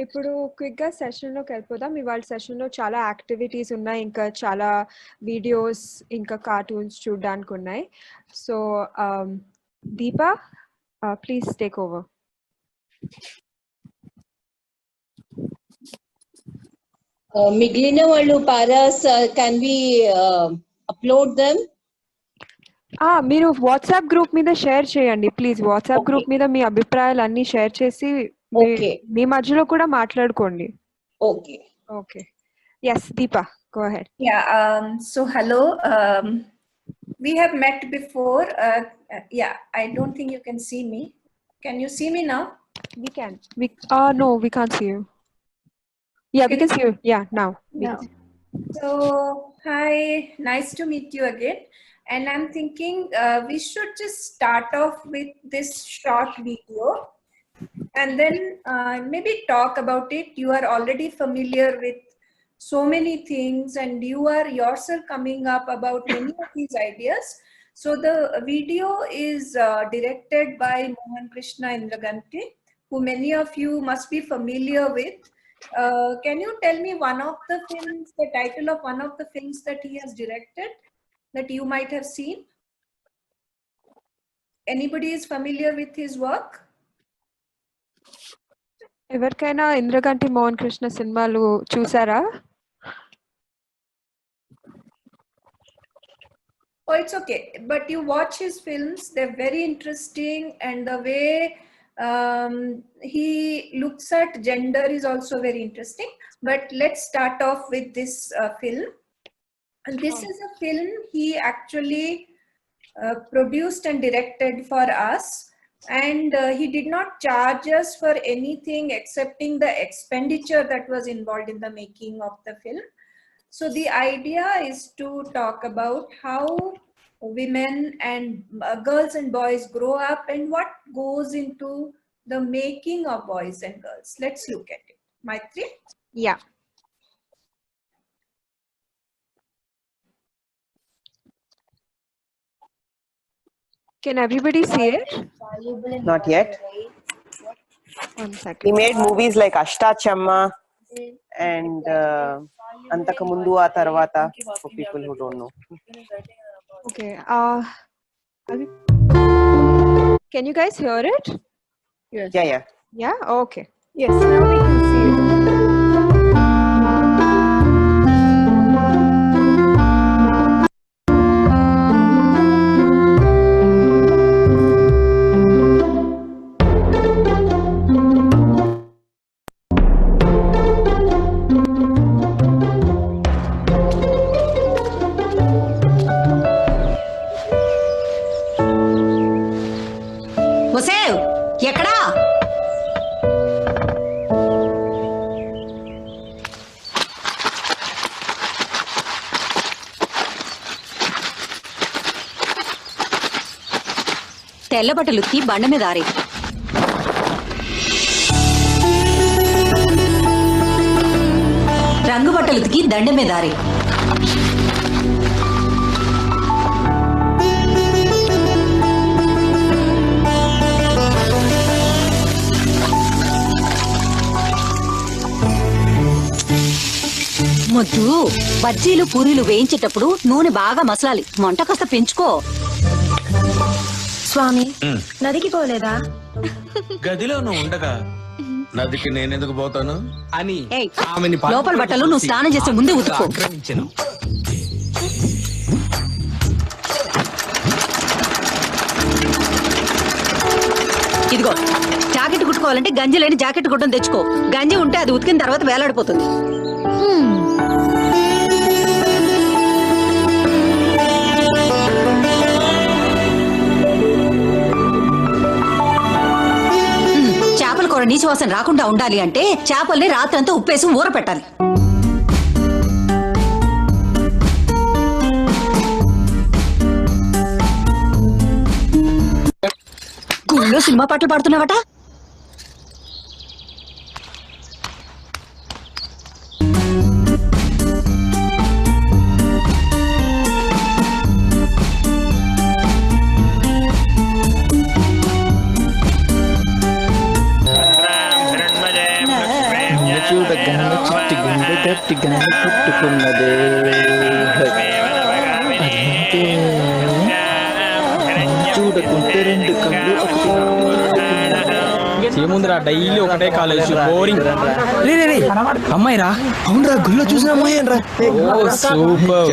ఇప్పుడు క్విక్‌గా సెషన్‌లోకి వెళ్ళిపోదాం. ఇవాళ సెషన్‌లో చాలా యాక్టివిటీస్ ఉన్నాయి. ఇంకా చాలా వీడియోస్, ఇంకా కార్టూన్స్ చూడ్డానికున్నాయి. So, Deepa please take over. మిగిలిన వాళ్ళు పారాస్ కెన్ వి అప్లోడ్ దెమ్? మీరు వాట్సాప్ గ్రూప్ మీద షేర్ చేయండి ప్లీజ్. వాట్సాప్ గ్రూప్ మీద మీ అభిప్రాయాలు అన్ని షేర్ చేసి మీ మధ్యలో కూడా మాట్లాడుకోండి. Okay okay. Yes, Deepa, go ahead. Yeah, so hello. We have met before. Yeah, I don't think you can see me. Can you see me now? We can. No, we can't see you. Yeah, we can see you. Yeah, now. No. So, hi, nice to meet you again. And I'm thinking we should just start off with this short video and then maybe talk about it. You are already familiar with so many things and you are yourself coming up about many of these ideas. So the video is directed by Mohan Krishna Indraganti, who many of you must be familiar with. Can you tell me one of the films, the title of one of the films that he has directed that you might have seen? Anybody is familiar with his work? ఎవరికైనా ఇంద్రగంటి మోహన్ కృష్ణ సినిమాలు చూసారా? Oh, it's okay. But you watch his films, they're very interesting, and the way he looks at gender is also very interesting. But let's start off with this film. And this is a film he actually produced and directed for us. And he did not charge us for anything excepting the expenditure that was involved in the making of the film. So the idea is to talk about how women and girls and boys grow up and what goes into the making of boys and girls. Let's look at it. Maitri? Yeah. Can everybody see it? Not yet. 1 second. He made movies like Ashta Chamma and Antakamundu Aa Tarvata for people who don't know. Okay. Can you guys hear it? Yes. Yeah. Yeah? Okay. Yes, now we can see it. ఎక్కడా? తెల్ల బట్టలుకి బండ మీద ఆరే. రంగు బట్టలుకి దండ మీద ఆరే. ముద్దు బజ్జీలు పూరీలు వేయించేటప్పుడు నూనె బాగా మసలాలి. మంట కాస్త పెంచుకో. స్వామి, నదికి పోలేదా? గదిలో నువ్వు ఉండగా నదికి నేనెందుకు పోతాను అని లోపల బట్టలు నువ్వు స్నానం చేసే ముందే ఉతుక్కో. ఇదిగో జాకెట్ కుట్టుకోవాలంటే గంజి లేని జాకెట్ గుడ్డం తెచ్చుకో. గంజి ఉంటే అది ఉతికిన తర్వాత వేలాడిపోతుంది. చేపల కూర నీచు వాసన రాకుండా ఉండాలి అంటే చేపల్ని రాత్రంతా ఉప్పేసి ఊర పెట్టాలి. గుళ్ళో సినిమా పాటలు పాడుతున్నావట? చూడగానే చిట్టి గుండె గట్టిగానే కొట్టుకున్నదే. అదేంటే చూడకుంటే రెండు కళ్ళు ఒకటి ఏముందిరా డైలీ ఒకటే కాలేజ్ బోరింగ్. అమ్మాయి రా. అవునరా గుళ్ళో చూసిన అమ్మాయి రా. Super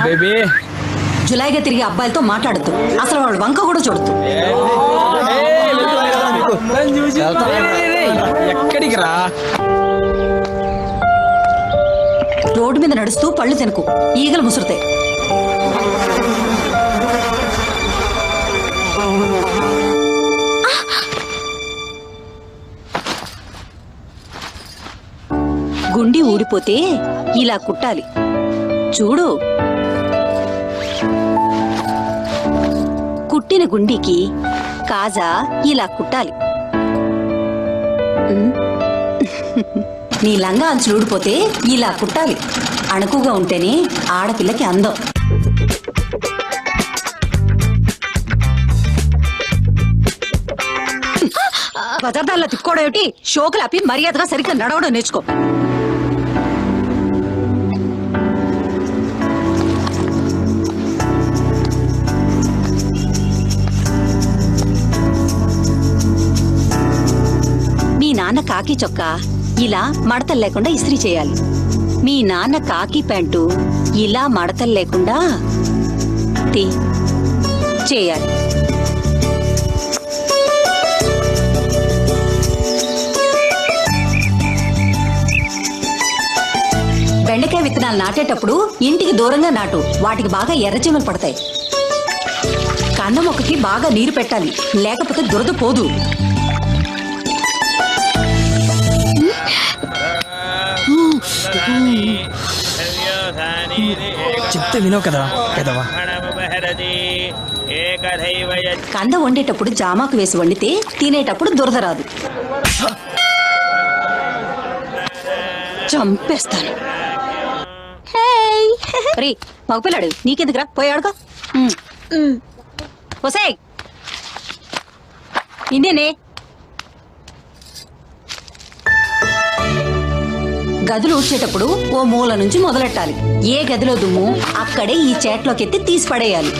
baby. జులైగా తిరిగి అబ్బాయిలతో మాట్లాడుతూ అసలు వాడు వంక కూడా చూడదు. ఎక్కడికి రా. రోడ్డు మీద నడుస్తూ పళ్ళు తినకు, ఈగలు ముసురుతాయి. గుండి ఊడిపోతే ఇలా కుట్టాలి చూడు. కుట్టిన గుండికి కాజా ఇలా కుట్టాలి. నీ లంగా అంచులు ఊడిపోతే ఇలా కుట్టాలి. అణుకుగా ఉంటేనే ఆడపిల్లకి అందం. పదార్థాల్లో తిప్పుకోవడం ఏమిటి? షోకులు ఆపి మర్యాదగా సరిగ్గా నడవడం నేర్చుకో. మీ నాన్న కాకి చొక్కా ఇలా మడతలు లేకుండా ఇస్త్రీ చేయాలి. మీ నాన్న కాకి ప్యాంటు ఇలా మడతలు లేకుండా చేయాలి. బెండకాయ విత్తనాలు నాటేటప్పుడు ఇంటికి దూరంగా నాటు, వాటికి బాగా ఎర్రచీమలు పడతాయి. కన్న మొక్కకి బాగా నీరు పెట్టాలి, లేకపోతే దురద పోదు. చెప్తే వినో కదా పెదవా. కంద వండేటప్పుడు జామాకు వేసి వండితే తినేటప్పుడు దురద రాదు. చంపేస్తాను. మగపిల్లాడు నీకెందుకురా, పోయాడుగా. ఒసేయ్ ఇందేనే. గదులు ఊడ్చేటప్పుడు ఓ మూల నుంచి మొదలెట్టాలి. ఏ గదిలో దుమ్ము అక్కడే ఈ చేట్లోకి ఎత్తి తీసి పడేయాలి.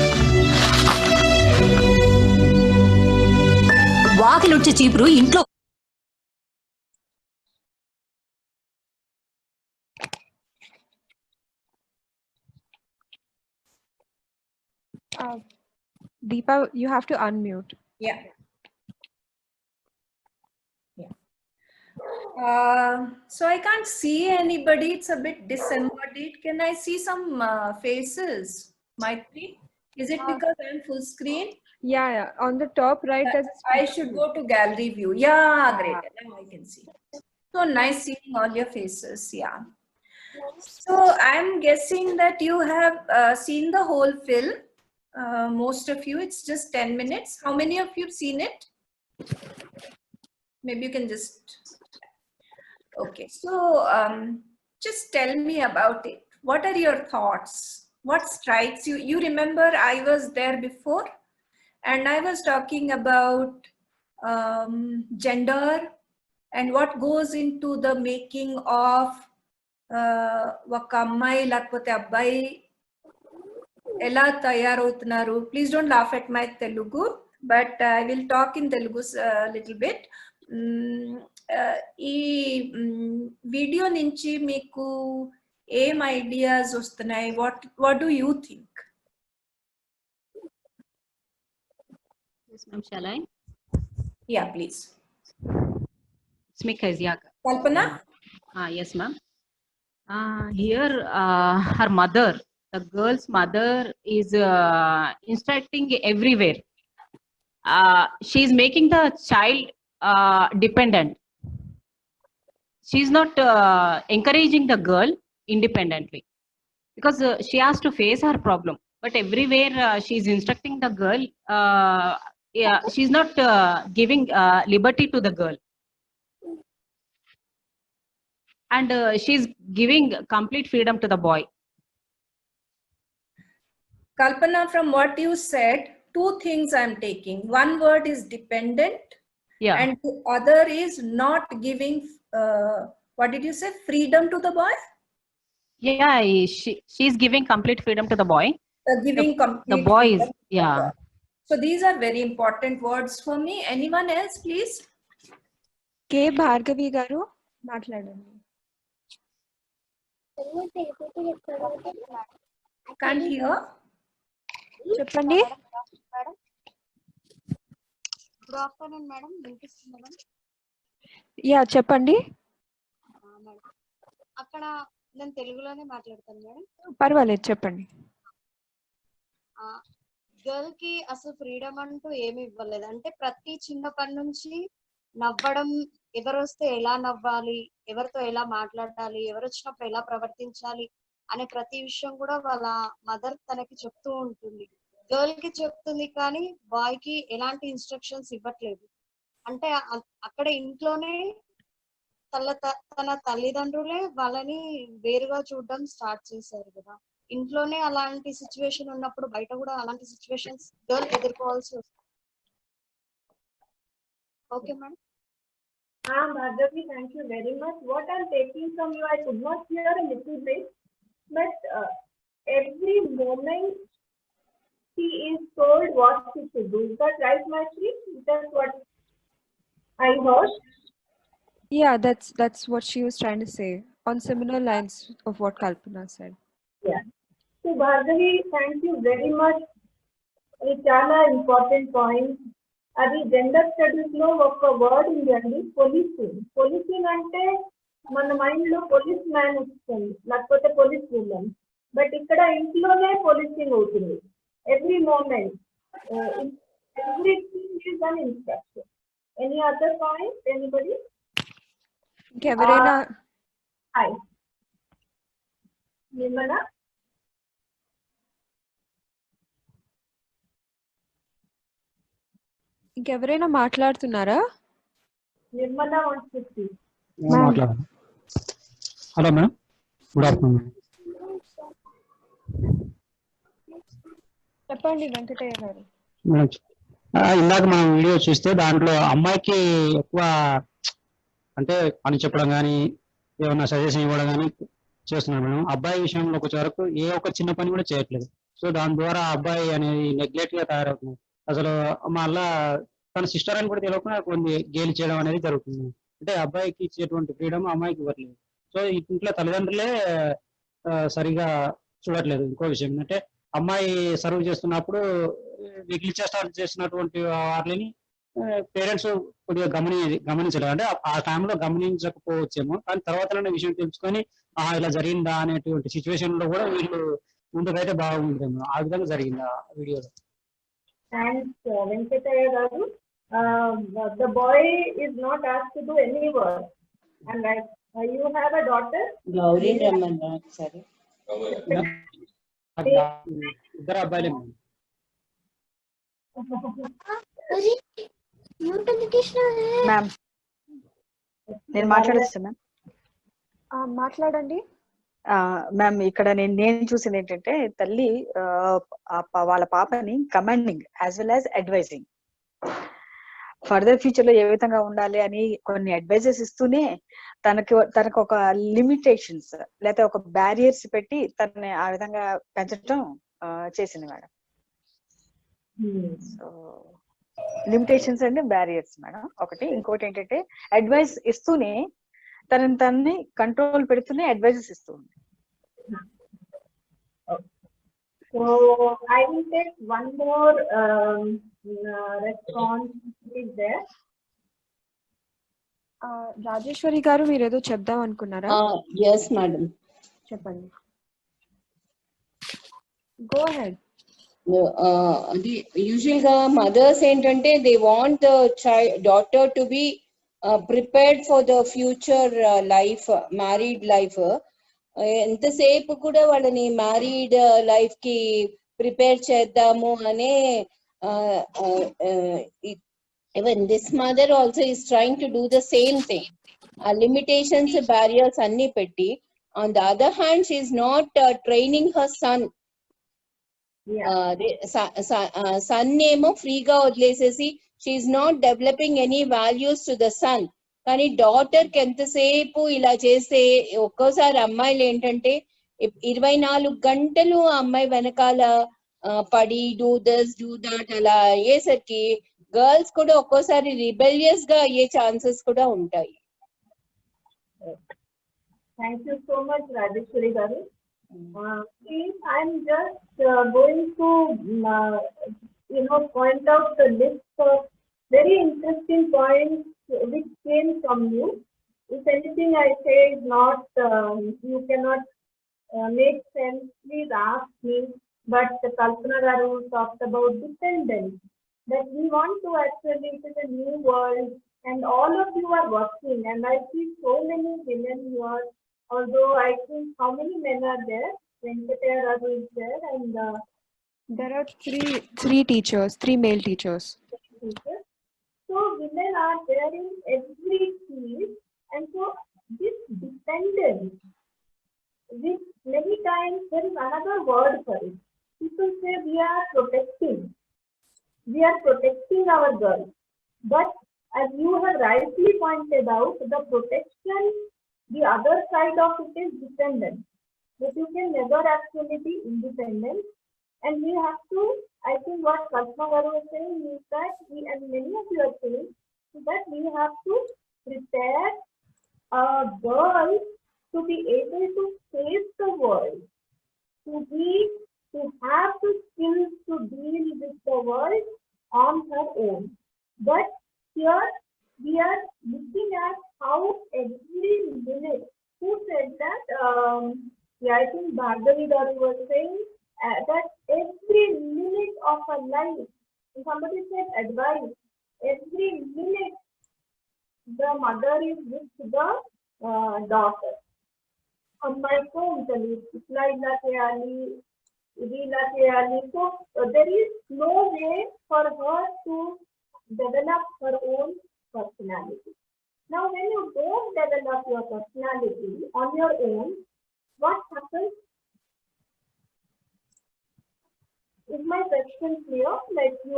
వాకిలుడ్చే చీపురు ఇంట్లో Deepa, you have to unmute. Yeah. So I can't see anybody. It's a bit disembodied. Can I see some faces? Maitri? Is it because I'm full screen? Yeah. On the top right, there's I should go to gallery view. Yeah, great. Now I can see. So nice seeing all your faces. Yeah. So I'm guessing that you have seen the whole film. Most of you, it's just 10 minutes. How many of you have seen it? Maybe you can just... Okay, so just tell me about it. What are your thoughts? What strikes you? You remember I was there before and I was talking about gender and what goes into the making of Wakamai Lakpote Abbai Ela Tayarotnaru. Please don't laugh at my Telugu, but I will talk in Telugu a little bit. ఈ video నుంచి మీకు ఏం ideas వస్తున్నాయి? What do you think? Yes, ma'am. Shall I? Yeah, please. It's me, Kezia. Kalpana? Yes, ma'am. Here, her mother, the girl's mother, is instructing everywhere. She's making the child dependent. She's not encouraging the girl independently because she has to face her problem. But everywhere she's instructing the girl. She's not giving liberty to the girl. And she's giving complete freedom to the boy. Kalpana, from what you said, two things I'm taking. One word is dependent Yeah. And the other is not giving, what did you say, freedom to the boy? Yeah, she's giving complete freedom to the boy. Giving The complete boy freedom is, to the yeah. boy. So these are very important words for me. Anyone else, please? K. Bhargavi garu, మాట్లాడండి. Can't hear. చెప్పండి. Good afternoon madam, వినిపిస్తుంది madam? Yeah చెప్పండి. అక్కడ నేను తెలుగులోనే మాట్లాడతాను madam. పర్వాలేదు చెప్పండి. గర్ల్ కి అసలు ఫ్రీడమ్ అంటూ ఏమి ఇవ్వలేదు. అంటే ప్రతి చిన్న పని నుంచి నవ్వడం, ఎవరొస్తే ఎలా నవ్వాలి, ఎవరితో ఎలా మాట్లాడాలి, ఎవరు వచ్చినప్పుడు ఎలా ప్రవర్తించాలి అనే ప్రతి విషయం కూడా వాళ్ళ మదర్ తనకి చెప్తూ ఉంటుంది. గర్ల్ కి చెప్తుంది కానీ బాయ్ కి ఎలాంటి ఇన్స్ట్రక్షన్స్ ఇవ్వట్లేదు. అంటే అక్కడ ఇంట్లోనే తన తల్లిదండ్రులే వాళ్ళని వేరుగా చూడడం స్టార్ట్ చేశారు కదా. ఇంట్లోనే అలాంటి సిచ్యువేషన్ ఉన్నప్పుడు బయట కూడా అలాంటి సిచ్యువేషన్స్ గర్ల్ ఎదుర్కోవాల్సి వస్తుంది. Okay madam. Bhargavi, thank you very much. What I'm taking from you, I could not hear a little bit, but every moment she is told what she should do. Is that right, Maitri? That's what I heard. Yeah, that's what she was trying to say, on similar lines of what Kalpana said. Yeah. So Bhargavi, thank you very much. It's చాలా important point. అది gender studies లో ఒక word ఉంది అండి, policing. Policing అంటే మన mind లో police man వస్తుంది, లేకపోతే పోలీస్ ఉమెన్. బట్ ఇక్కడ ఇంట్లోనే పోలీసింగ్ అవుతుంది. Every moment, everything is an instruction. Any other point, anybody? ఇంకెవరైనా? హాయ్ నిర్మల. ఇంకెవరైనా మాట్లాడుతున్నారా? Nirmala wants to speak. మాట్లాడాలి. Hello madam, good afternoon. చెప్పండి వెంకటయ్య గారు. మేడం, ఇందాక మనం వీడియో చూస్తే దాంట్లో అమ్మాయికి ఎక్కువ అంటే పని చెప్పడం కానీ ఏమన్నా సజెషన్ ఇవ్వడం కానీ చేస్తున్నారు మేడం. అబ్బాయి విషయంలో వచ్చే వరకు ఏ ఒక్క చిన్న పని కూడా చేయట్లేదు. సో దాని ద్వారా అబ్బాయి అనేది నెగ్లెక్ట్ గా తయారవుతుంది. అసలు మళ్ళా తన సిస్టర్ అని కూడా తెలియకుండా కొన్ని గేలి చేయడం అనేది జరుగుతుంది. అంటే అబ్బాయికి ఇచ్చేటువంటి ఫ్రీడమ్ అమ్మాయికి ఇవ్వట్లేదు. సో ఇంట్లో తల్లిదండ్రులే సరిగా చూడట్లేదు. ఇంకో విషయం ఏంటంటే అమ్మాయి సర్వ్ చేస్తున్నప్పుడు వెకిలి చేష్టాలు చేస్తున్నటువంటి వారిని పేరెంట్స్ కొద్దిగా గమనించలేదు. అంటే ఆ టైంలో గమనించకపోవచ్చేమో, కానీ తర్వాత విషయం తెలుసుకొని ఇలా జరిగిందా అనేటువంటి సిచ్యువేషన్ లో కూడా వీళ్ళు ముందుకైతే బాగుంటుందేమో. ఆ విధంగా జరిగింది ఆ వీడియోలో. Thanks, Venkataya garu. The boy is not asked to do any work. And you have a daughter? Gauri Ramana, sorry. ఇద్దరు అబ్బాయిలే. మ్యామ్ నేను మాట్లాడొచ్చా మ్యామ్? మాట్లాడండి మ్యామ్. ఇక్కడ నేను చూసింది ఏంటంటే తల్లి వాళ్ళ పాపని commanding as well as advising, further future లో ఏ విధంగా ఉండాలి అని కొన్ని అడ్వైజెస్ ఇస్తూనే తనకు ఒక లిమిటేషన్స్ లేకపోతే ఒక బ్యారియర్స్ పెట్టి తనని ఆ విధంగా పెంచడం చేసింది madam. So limitations and barriers madam ఒకటి. ఇంకోటి ఏంటంటే అడ్వైస్ ఇస్తూనే తనని కంట్రోల్ పెడుతూనే అడ్వైజెస్ ఇస్తూ ఉంది. So I will take one more response. Is there? Rajeshwari గారు మీరు ఏదో చెప్దాం అనుకున్నారా? Yes, madam. చెప్పండి. Go ahead. Usually mothers ఏంటంటే they want the daughter to be prepared for the future life, married life. ఎంతసేపు కూడా వాళ్ళని మ్యారీడ్ లైఫ్ కి ప్రిపేర్ చేద్దాము అనే even this mother also is trying to do the same thing. ఆ limitations barriers అన్ని పెట్టి, on the other hand she is not training her son. Son ఏమో ఫ్రీగా వదిలేసేసి she is not developing any values to the son. కానీ daughter కి ఎంతసేపు ఇలా చేస్తే ఒక్కోసారి అమ్మాయిలు ఏంటంటే 24 గంటలు ఆ అమ్మాయి వెనకాల పడి డూ దిస్ డూ దాట్ అలా అయ్యేసరికి గర్ల్స్ కూడా ఒక్కోసారి రిబెలియస్ గా అయ్యే ఛాన్సెస్ కూడా ఉంటాయి. Thank you so much, Rajeshwari garu. Please, I'm just going to point out the list of very interesting points which came from you. If anything I say is not, you cannot make sense, please ask me. But Kalpana garu talked about dependence, that we want to actually, it is a new world and all of you are working, and I see so many women here, although I think how many men are there? Venkataya garu is there, and there are three teachers, 3 male teachers. So women are there in every field, and so this dependence, which many times there is another word for it. People say we are protecting our girls, but as you have rightly pointed out, the protection, the other side of it is dependence. But you can never actually be independent, and we have to, I think what Kalpana garu was saying is that we, and many of you are saying, that we have to prepare a girl to be able to face the world, to have the skills to deal with the world on her own. But here we are looking at how every minute, who said that, yeah, I think Bhargavi garu was saying that every minute of her life, somebody said advice, every minute the mother is with the daughter. అమ్మాయి को ఉంటది ఇట్లా ఇలా చేయాలి ఇది ఇలా చేయాలి. So there is no way for her to develop her own personality. Now when you don't develop your personality on your own, what happens? Is my question clear? Like you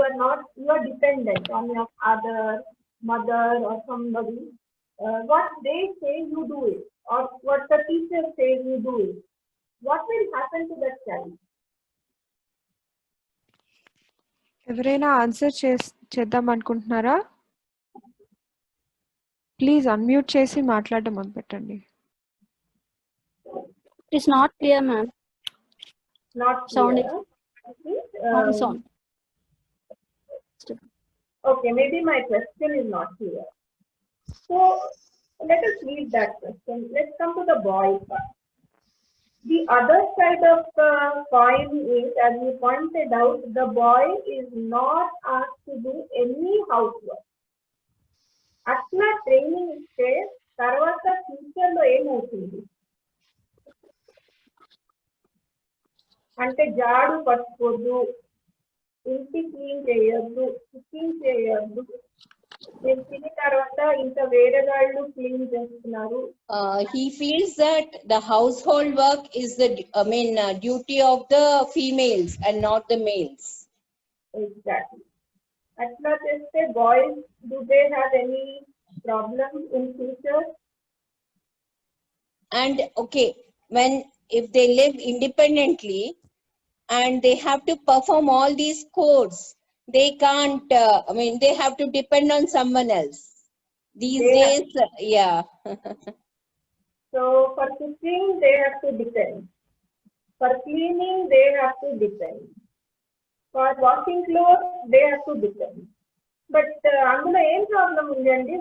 are dependent on your father, mother or somebody. What they say you do it, or what the teacher says you do it. What will happen to that child? ఎవరైనా answer చేద్దాం అనుకుంటున్నారా? Please unmute చేసి మాట్లాడడం మొదలుపెట్టండి. It's not clear, ma'am. Not sounding. Sound. Okay, maybe my question is not clear. So let us leave that question. Let's come to the boy part. The other side of the coin is, as you pointed out, the boy is not asked to do any housework. అట్లా training ఇస్తే తర్వాత future లో ఏమవుతుంది అంటే జాడు పట్టుకోదు, ఇంటి clean చేయొద్దు, cooking చేయొద్దు, నేను తిన్న తర్వాత ఇంకా వేరే వాళ్ళు క్లీన్ చేస్తున్నారు. He feels that the household work is the duty of the females and not the males. Exactly. Atla cheste boys, do they have any problem in future? And okay, if they live independently and they have to perform all these chores, they can't, they have to depend on someone else. These days, yeah. So for cooking, they have to depend. For cleaning, they have to depend. For washing clothes, they have to depend. But అందులో ఏం problem ఉంది అండి?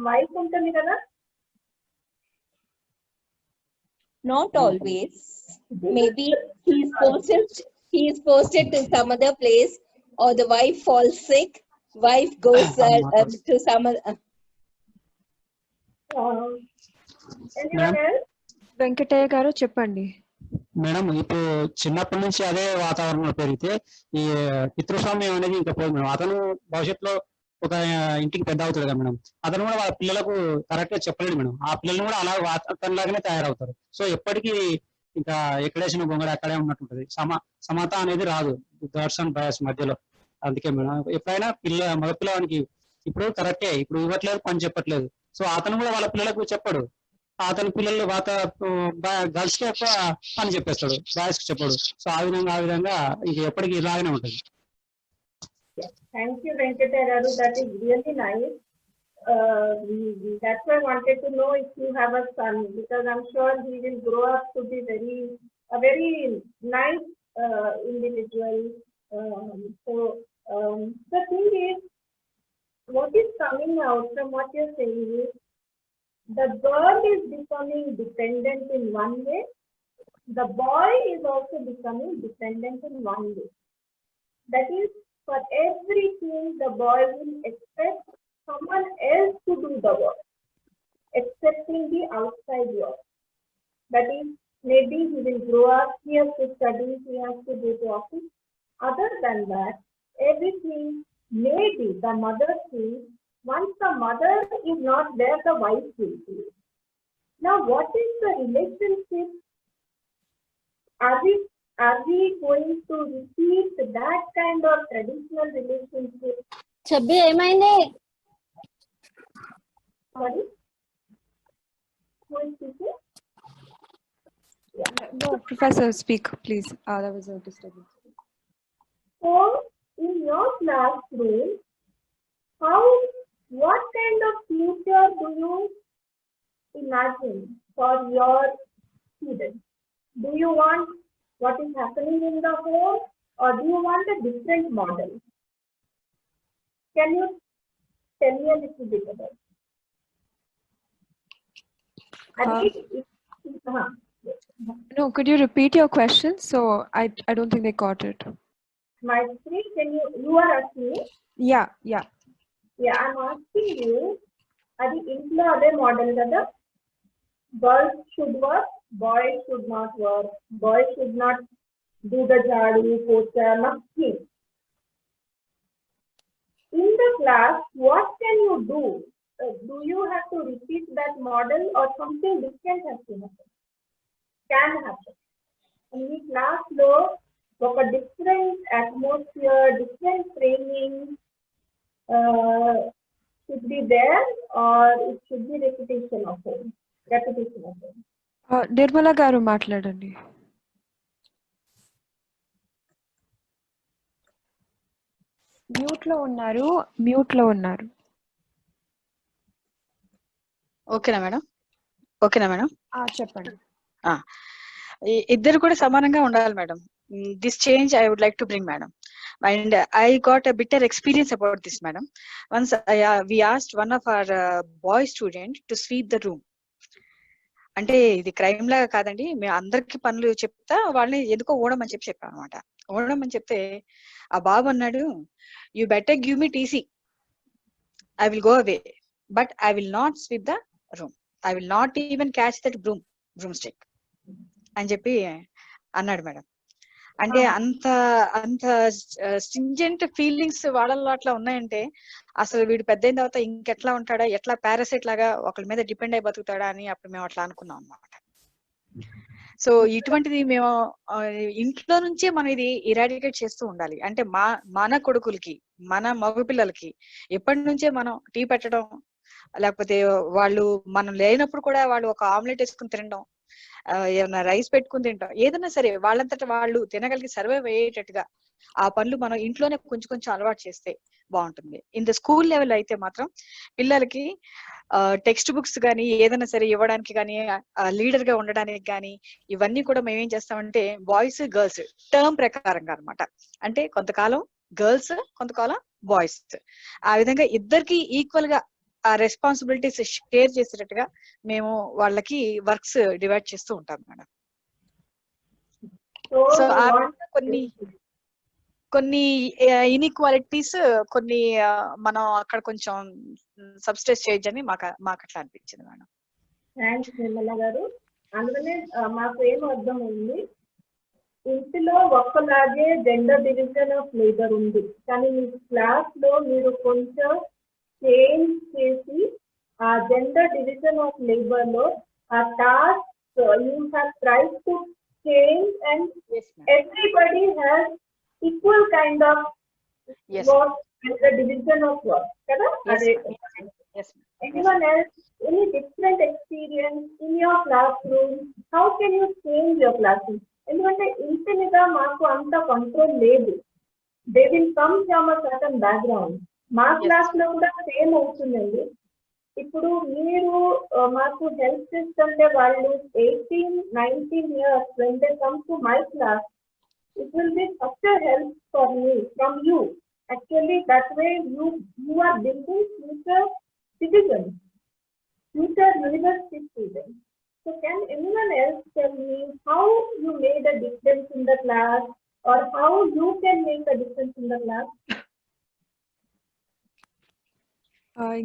Wife ఉంటుంది కదా. Not always. Maybe he is posted to some other place, or the wife falls sick. Wife goes to some other. Anyone else? Venkataiah గారు చెప్పండి. Madam ఇప్పుడు చిన్నప్పటి నుంచి అదే వాతావరణంలో పెరిగితే ఈ పితృస్వామ్యం అనేది ఇంకా పోదు మేడం. అతను భవిష్యత్తులో ఒక ఇంటికి పెద్ద అవుతాడు కదా మేడం, అతను కూడా వాళ్ళ పిల్లలకు కరెక్ట్ గా చెప్పలేడు మేడం. ఆ పిల్లలు కూడా అలా అతనిలాగానే తయారవుతారు. సో ఎప్పటికీ ఇంకా ఎక్కడేసిన గొంగడ అక్కడే ఉన్నట్టుంటది. సమత అనేది రాదు గర్ల్స్ అండ్ బాయ్స్ మధ్యలో. అందుకే మేడం ఎప్పుడైనా మగ పిల్లవానికి ఇప్పుడు కరెక్టే, ఇప్పుడు ఇవ్వట్లేదు పని చెప్పట్లేదు, సో అతను కూడా వాళ్ళ పిల్లలకు చెప్పడు, అతని పిల్లలు గర్ల్స్ కి ఎక్కువ పని చెప్పేస్తాడు, బాయ్స్ కి చెప్పడు. సో ఆ విధంగా ఇంక ఎప్పటికీ ఇలాగనే ఉంటుంది. Thank you, Venkata Garu. That is really nice. That's why I wanted to know if you have a son, because I'm sure he will grow up to be a very nice individual. The thing is, what is coming out from what you're saying is, the girl is becoming dependent in one way, the boy is also becoming dependent in one way. That is, for everything, the boy will expect someone else to do the work, accepting the outside work. That is, maybe he will grow up, he has to study, he has to go to office. Other than that, everything, maybe the mother thinks, once the mother is not there, the wife will do it. Now, what is the relationship? Are we going to repeat that kind of traditional relationship? Chabbi emainde? Sorry? Who is speaking? No, Professor, speak, please. That was a disturbance. So, in your classroom, what kind of future do you imagine for your students? Do you want what is happening in the home, or do you want a different model? Can you tell me a little bit about it? No, could you repeat your question? So I don't think they caught it. My screen, you are asking me? Yeah. Yeah, I'm asking you, adi intlo ade model kada? Girls should work, boys should not work, boys should not do the jhadu, pocha, nothing. In the class, what can you do? Do you have to repeat that model, or something different has to happen? Can happen. In the class, though, a different atmosphere, different training should be there, or it should be repetition of home. Nirmala గారు మాట్లాడండి. Mute లో ఉన్నారు. ఓకేనా madam? చెప్పండి. ఇద్దరు కూడా సమానంగా ఉండాలి madam. This change I would like to bring madam. And I got a bitter experience about this, madam. Once we asked one of our boy student to sweep the room. అంటే ఇది crime లాగా కాదండి, మేము అందరికి పనులు చెప్తా వాళ్ళని ఎందుకో ఓడమని చెప్పాను అనమాట. ఓడమని చెప్తే ఆ బాబు అన్నాడు, you better give me TC, I will go away, but I will not sweep the room, I will not even catch that broom stick అని చెప్పి అన్నాడు మేడం. అంటే అంత స్ట్రింజెంట్ ఫీలింగ్స్ వాళ్ళలో అట్లా ఉన్నాయంటే, అసలు వీడు పెద్ద అయిన తర్వాత ఇంకెట్లా ఉంటాడా, ఎట్లా పారాసైట్ లాగా ఒకరి మీద డిపెండ్ అయి బతుకుతాడా అని అప్పుడు మేము అట్లా అనుకున్నాం అన్నమాట. సో ఇటువంటిది మేము ఇంట్లో నుంచే మనం ఇది ఇరాడికేట్ చేస్తూ ఉండాలి. అంటే మన కొడుకులకి, మన మగ పిల్లలకి ఎప్పటి నుంచే మనం టీ పెట్టడం, లేకపోతే వాళ్ళు మనం లేనప్పుడు కూడా వాళ్ళు ఒక ఆమ్లెట్ వేసుకుని తినడం, ఏమన్నా రైస్ పెట్టుకుని తింటాం, ఏదైనా సరే వాళ్ళంతటా వాళ్ళు తినగలిగి సర్వైవ్ అయ్యేటట్టుగా ఆ పనులు మనం ఇంట్లోనే కొంచెం అలవాటు చేస్తే బాగుంటుంది. ఇన్ ద స్కూల్ లెవెల్ అయితే మాత్రం పిల్లలకి టెక్స్ట్ బుక్స్ కానీ ఏదైనా సరే ఇవ్వడానికి కానీ, లీడర్ గా ఉండడానికి కానీ, ఇవన్నీ కూడా మేము ఏం చేస్తామంటే బాయ్స్ గర్ల్స్ టర్మ్ ప్రకారంగా అనమాట. అంటే కొంతకాలం గర్ల్స్, కొంతకాలం బాయ్స్, ఆ విధంగా ఇద్దరికి ఈక్వల్ గా ఆ రెస్పాన్సిబిలిటీస్ షేర్ చేసేటట్టుగా మేము వాళ్ళకి వర్క్స్ డివైడ్ చేస్తూ ఉంటాం మేడం. సో ఆ కొన్ని ఇన్ఈక్వాలిటీస్ కొన్ని మనం అక్కడ కొంచెం సబ్స్ట్రెస్ చేయొచ్చని మాకు అట్లా అనిపించింది మేడం. థ్యాంక్స్ నిర్మల గారు. అందుకనే మాకు ఏం అర్థమైంది, ఇంటిలో ఒక్కలాగే జెండర్ డివిజన్ ఆఫ్ లేబర్ ఉంది, కానీ మీ క్లాస్ లో మీరు కొంచెం చేంజ్ చేసి ఆ జెండర్ డివిజన్ ఆఫ్ లేబర్ లో ఆ task you have tried to change, and everybody has equal kind of Yes. work and the division of work. Kada? Yes, Ade- ma'am. Yes, ma'am. Anyone else, any different experience in your classroom? How can you change your classroom? ఎందుకంటే ఇంటి మీద మాకు అంత control లేదు. They will come from a certain background. మా class లో కూడా same అవుతుందండి. ఇప్పుడు మీరు మాకు హెల్ప్ చేస్తుంటే వాళ్ళు 18-19 years when they come to my class, it will be such a help for me from you. Actually, that way you are building future citizens, future university students. So can anyone else tell me how you made a difference in the class, or how you can make a difference in the class?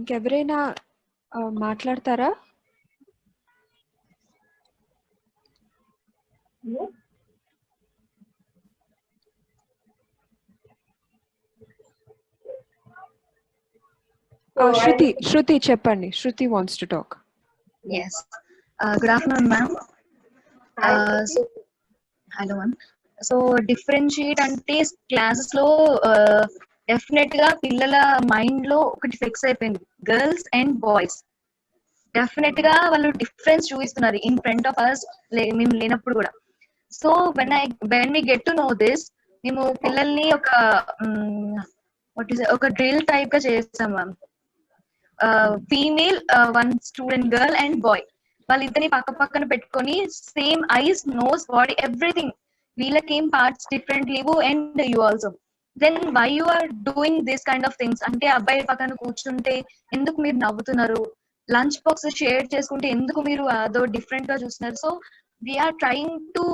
ఇంకెవరైనా మాట్లాడతారా? Yes. Shruti చెప్పండి. Shruti wants to talk. Yes. Good afternoon, ma'am. So, hello, ma'am. So, differentiate అంటే classes లో definite గా పిల్లల mind లో ఒకటి fix అయిపోయింది, గర్ల్స్ అండ్ బాయ్స్. డెఫినెట్ గా వాళ్ళు డిఫరెన్స్ చూపిస్తున్నారు ఇన్ ఫ్రంట్ ఆఫ్ అస్, మేము లేనప్పుడు కూడా. So when we get to know this, మేము పిల్లల్ని ఒక డ్రిల్ టైప్ గా చేస్తాం ma'am. Female, one student girl and boy, వాళ్ళిద్దరిని పక్క పక్కన పెట్టుకొని same eyes, nose, body, everything. వీళ్ళకి ఏం పార్ట్స్ డిఫరెంట్ లేవు, and you also. Then why you are doing this kind of things అంటే, అబ్బాయి పక్కన కూర్చుంటే ఎందుకు మీరు నవ్వుతున్నారు, లంచ్ బాక్స్ షేర్ చేసుకుంటే ఎందుకు మీరు అదో డిఫరెంట్ గా చూస్తున్నారు. So we're trying to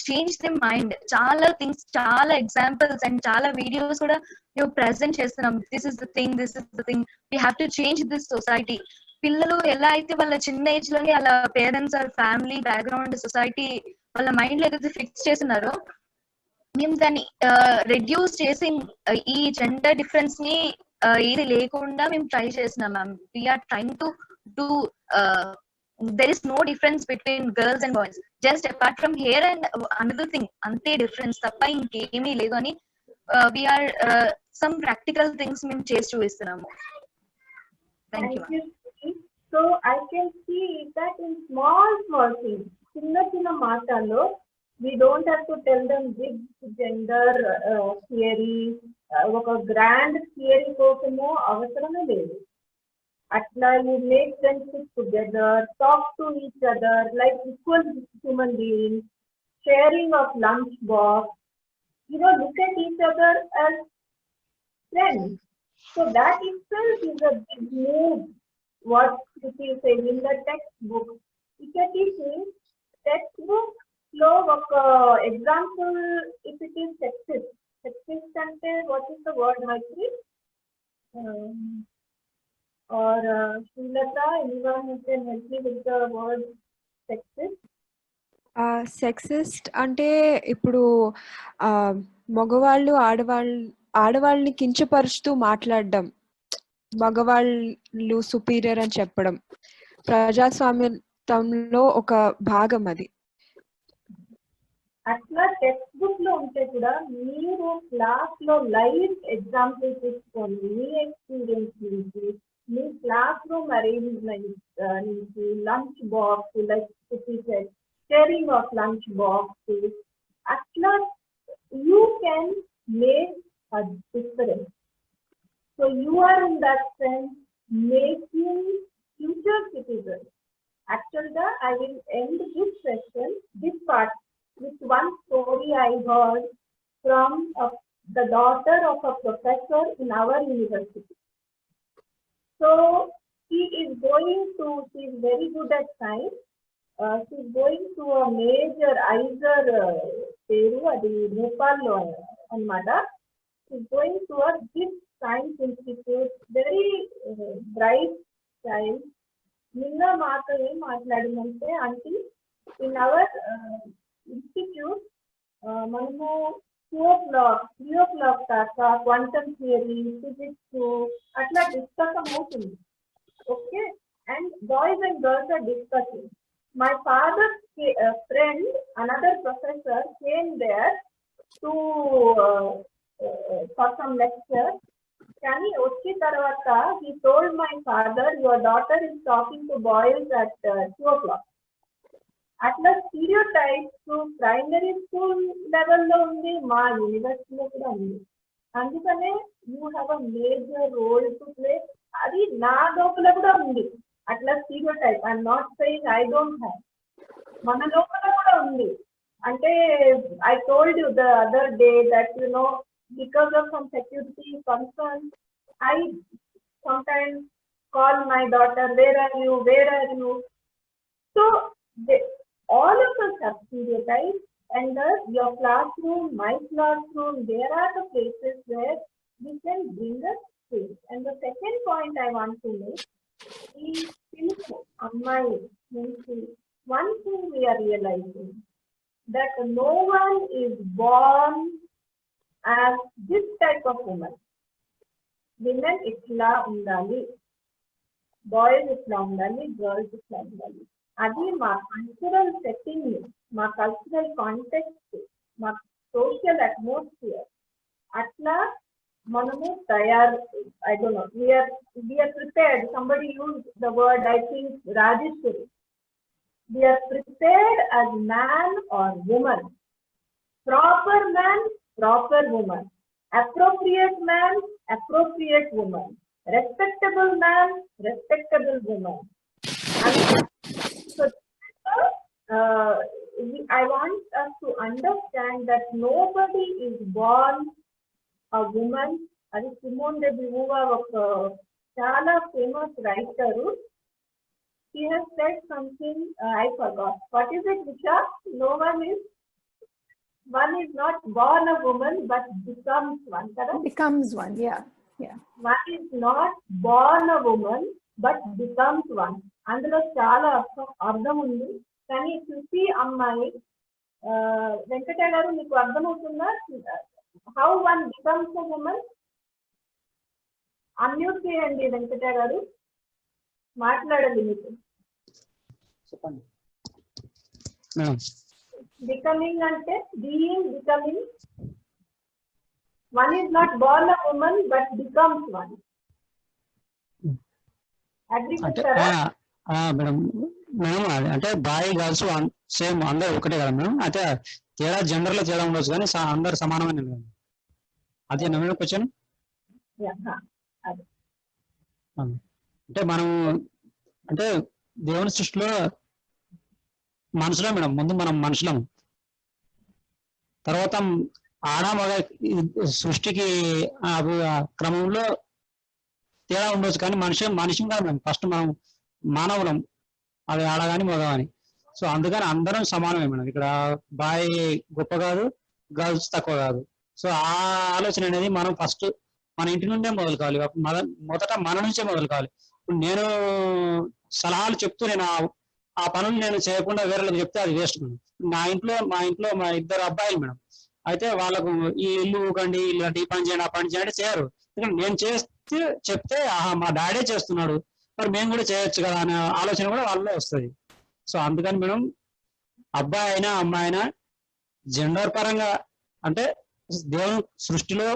change the mind. చాలా థింగ్స్, చాలా ఎగ్జాంపుల్స్ అండ్ చాలా వీడియోస్ కూడా మేము ప్రెజెంట్ చేస్తున్నాం. This is the thing, this is the thing, we have to change this society. పిల్లలు ఎలా అయితే వాళ్ళ చిన్న ఏజ్ లోనే వాళ్ళ పేరెంట్స్, వాళ్ళ ఫ్యామిలీ బ్యాక్గ్రౌండ్, సొసైటీ వాళ్ళ మైండ్ లో ఏదైతే ఫిక్స్ చేస్తున్నారో, మేము దాన్ని రెడ్యూస్ చేసి ఈ జెండర్ డిఫరెన్స్ ని ఏది లేకుండా మేము ట్రై చేస్తున్నాం ma'am. We're trying to do, there is no difference between girls and boys, just apart from hair and another thing, ante difference tappa inkemi ledu ani we are some practical things మేము చేసి చూపిస్తున్నాము. Thank you. So I can see that in small things, చిన్న మాటల్లో, we don't have to tell them big gender theory, ఒక grand theory కోసమో అవసరమే లేదు. Atla, you make friendships together, talk to each other like equal human beings, sharing of lunch box, look at each other as friends. So that itself is a big move. What Shruti is saying in the textbook, if it is in textbook, flow of example, if it is sexist ante, what is the word, Maitri? Or Srilata, anyone who can help me with the word sexist? Sexist అంటే ఇప్పుడు మగవాళ్ళు ఆడవాళ్ళని కించపరుస్తూ మాట్లాడడం, మగవాళ్ళు superior అని చెప్పడం ప్రజాస్వామ్యంలో ఒక భాగం అది. అట్లా టెక్స్ట్ బుక్ లో ఉంటే కూడా మీరు క్లాస్ లో లైవ్ ఎగ్జాంపుల్ తీసుకొని మీ ఎక్స్పీరియన్స్ నుంచి, మీ క్లాస్ రూమ్ అరేంజ్మెంట్ నుంచి, lunch box like sharing of lunch box, atla you can make a difference. So you are in that sense making future citizens. Actually, I will end this session, this part, with one story I heard from the daughter of a professor in our university. So she is very good at science. She's going to a major ISER Peru, adi Nepal lo anamata. She's going to a big science institute, very bright child. Ninna maata em maatladimante aunty, in our institute manamu 3 o'clock daaka quantum theory, physics atla discussion avutundi. Okay, and boys and girls are discussing. My father's friend, another professor, came there to for some lecture. కానీ వచ్చిన తర్వాత he told my father, your daughter is talking to boys at 2 o'clock. అట్లా stereotypes primary school లెవెల్లో ఉంది, మా యూనివర్సిటీలో కూడా ఉంది. అందుకనే you have a major role to play. అది నా లోపల కూడా ఉంది అట్లా stereotype. I'm not saying I don't have, మన లోపల కూడా ఉంది. అంటే I told you the other day that you know because of some security concerns, I sometimes call my daughter, where are you? So all of us have stereotypes, and your classroom, my classroom, there are the places where we can bring us change. And the second point I want to make is one thing we are realizing, that no one is born as this type of woman. Women itla undali, boys itla undali, girls itla undali. అది మా cultural setting, మా cultural context, మా social atmosphere అట్లా మనము తయారు. I don't know, we are prepared. Somebody used the word, I think Rajeshwari. We are prepared as man or woman. Proper man, proper woman. Appropriate man, appropriate woman. Respectable man, respectable woman. So I want us to understand that nobody is born a woman. Adi Simone de Beauvoir, oka chala famous writer. He has said something, I forgot. What is it, Visha? One is not born a woman but becomes one. Correct? Becomes one, yeah. One is not born a woman but becomes one. అందులో చాలా అర్థం ఉంది. కానీ చూసి అమ్మాయి వెంకట గారు మీకు అర్థమవుతుందా? How one becomes a woman? Unmute చేయండి వెంకట గారు, మాట్లాడాలి మీకు. బికమింగ్ అంటే being, becoming. One is not Born a woman but becomes one. Agree చేస్తారా? మేడం అంటే బాయ్ గర్ల్స్ సేమ్ అందరు ఒకటే కదా మేడం. అయితే తేడా జెండర్ లో తేడా ఉండొచ్చు కానీ అందరు సమానమైన కదా. అదే మేడం క్వశ్చన్. అంటే మనం అంటే దేవుని సృష్టిలో మనుషులే మేడం. ముందు మనం మనుషులం, తర్వాత ఆడ మగ సృష్టికి క్రమంలో తేడా ఉండొచ్చు కానీ మనిషి కాదు మేడం. ఫస్ట్ మనం మానవులం, అది ఆడగాని మగగాని. సో అందుకని అందరం సమానమే మేడం. ఇక్కడ బాయ్ గొప్ప కాదు, గర్ల్స్ తక్కువ కాదు. సో ఆ ఆలోచన అనేది మనం ఫస్ట్ మన ఇంటి నుండే మొదలు కావాలి. మొదట మన నుంచే మొదలు కావాలి. ఇప్పుడు నేను సలహాలు చెప్తూ నేను ఆ పనులు నేను చేయకుండా వేరేలకు చెప్తే అది వేస్ట్ మేడం. మా ఇంట్లో మా ఇద్దరు అబ్బాయిలు మేడం. అయితే వాళ్ళకు ఈ ఇల్లు ఊకండి, ఇలాంటి ఈ పని చేయండి, ఆ పని చేయండి చేయరు. ఎందుకంటే నేను చేస్తే చెప్తే మా డాడీ చేస్తున్నాడు, మరి మేము కూడా చేయొచ్చు కదా అనే ఆలోచన కూడా వాళ్ళలో వస్తుంది. సో అందుకని మేడం అబ్బాయి అయినా అమ్మాయి అయినా జెండర్ పరంగా అంటే దేవుని సృష్టిలో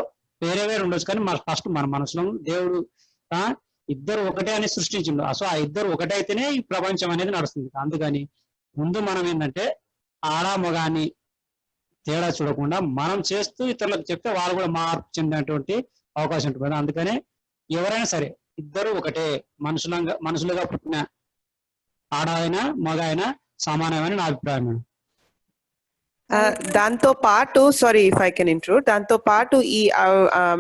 వేరే ఉండొచ్చు కానీ ఫస్ట్ మన మనసులో దేవుడు ఇద్దరు ఒకటే అని సృష్టించిండు. సో ఆ ఇద్దరు ఒకటైతేనే ఈ ప్రపంచం అనేది నడుస్తుంది. అందుకని ముందు మనం ఏంటంటే ఆడ మగాన్ని తేడా చూడకుండా మనం చేస్తూ ఇతరులకు చెప్తే వాళ్ళు కూడా మార్పు చెందేటువంటి అవకాశం ఉంటుంది. అందుకనే ఎవరైనా సరే ఇద్దరు ఒకటే మనుషులుగా పుట్టిన ఆడ అయినా మగ అయినా సమానమని నా అభిప్రాయం మేడం. దాంతో పాటు sorry if I can intrude, దాంతో పాటు ఈ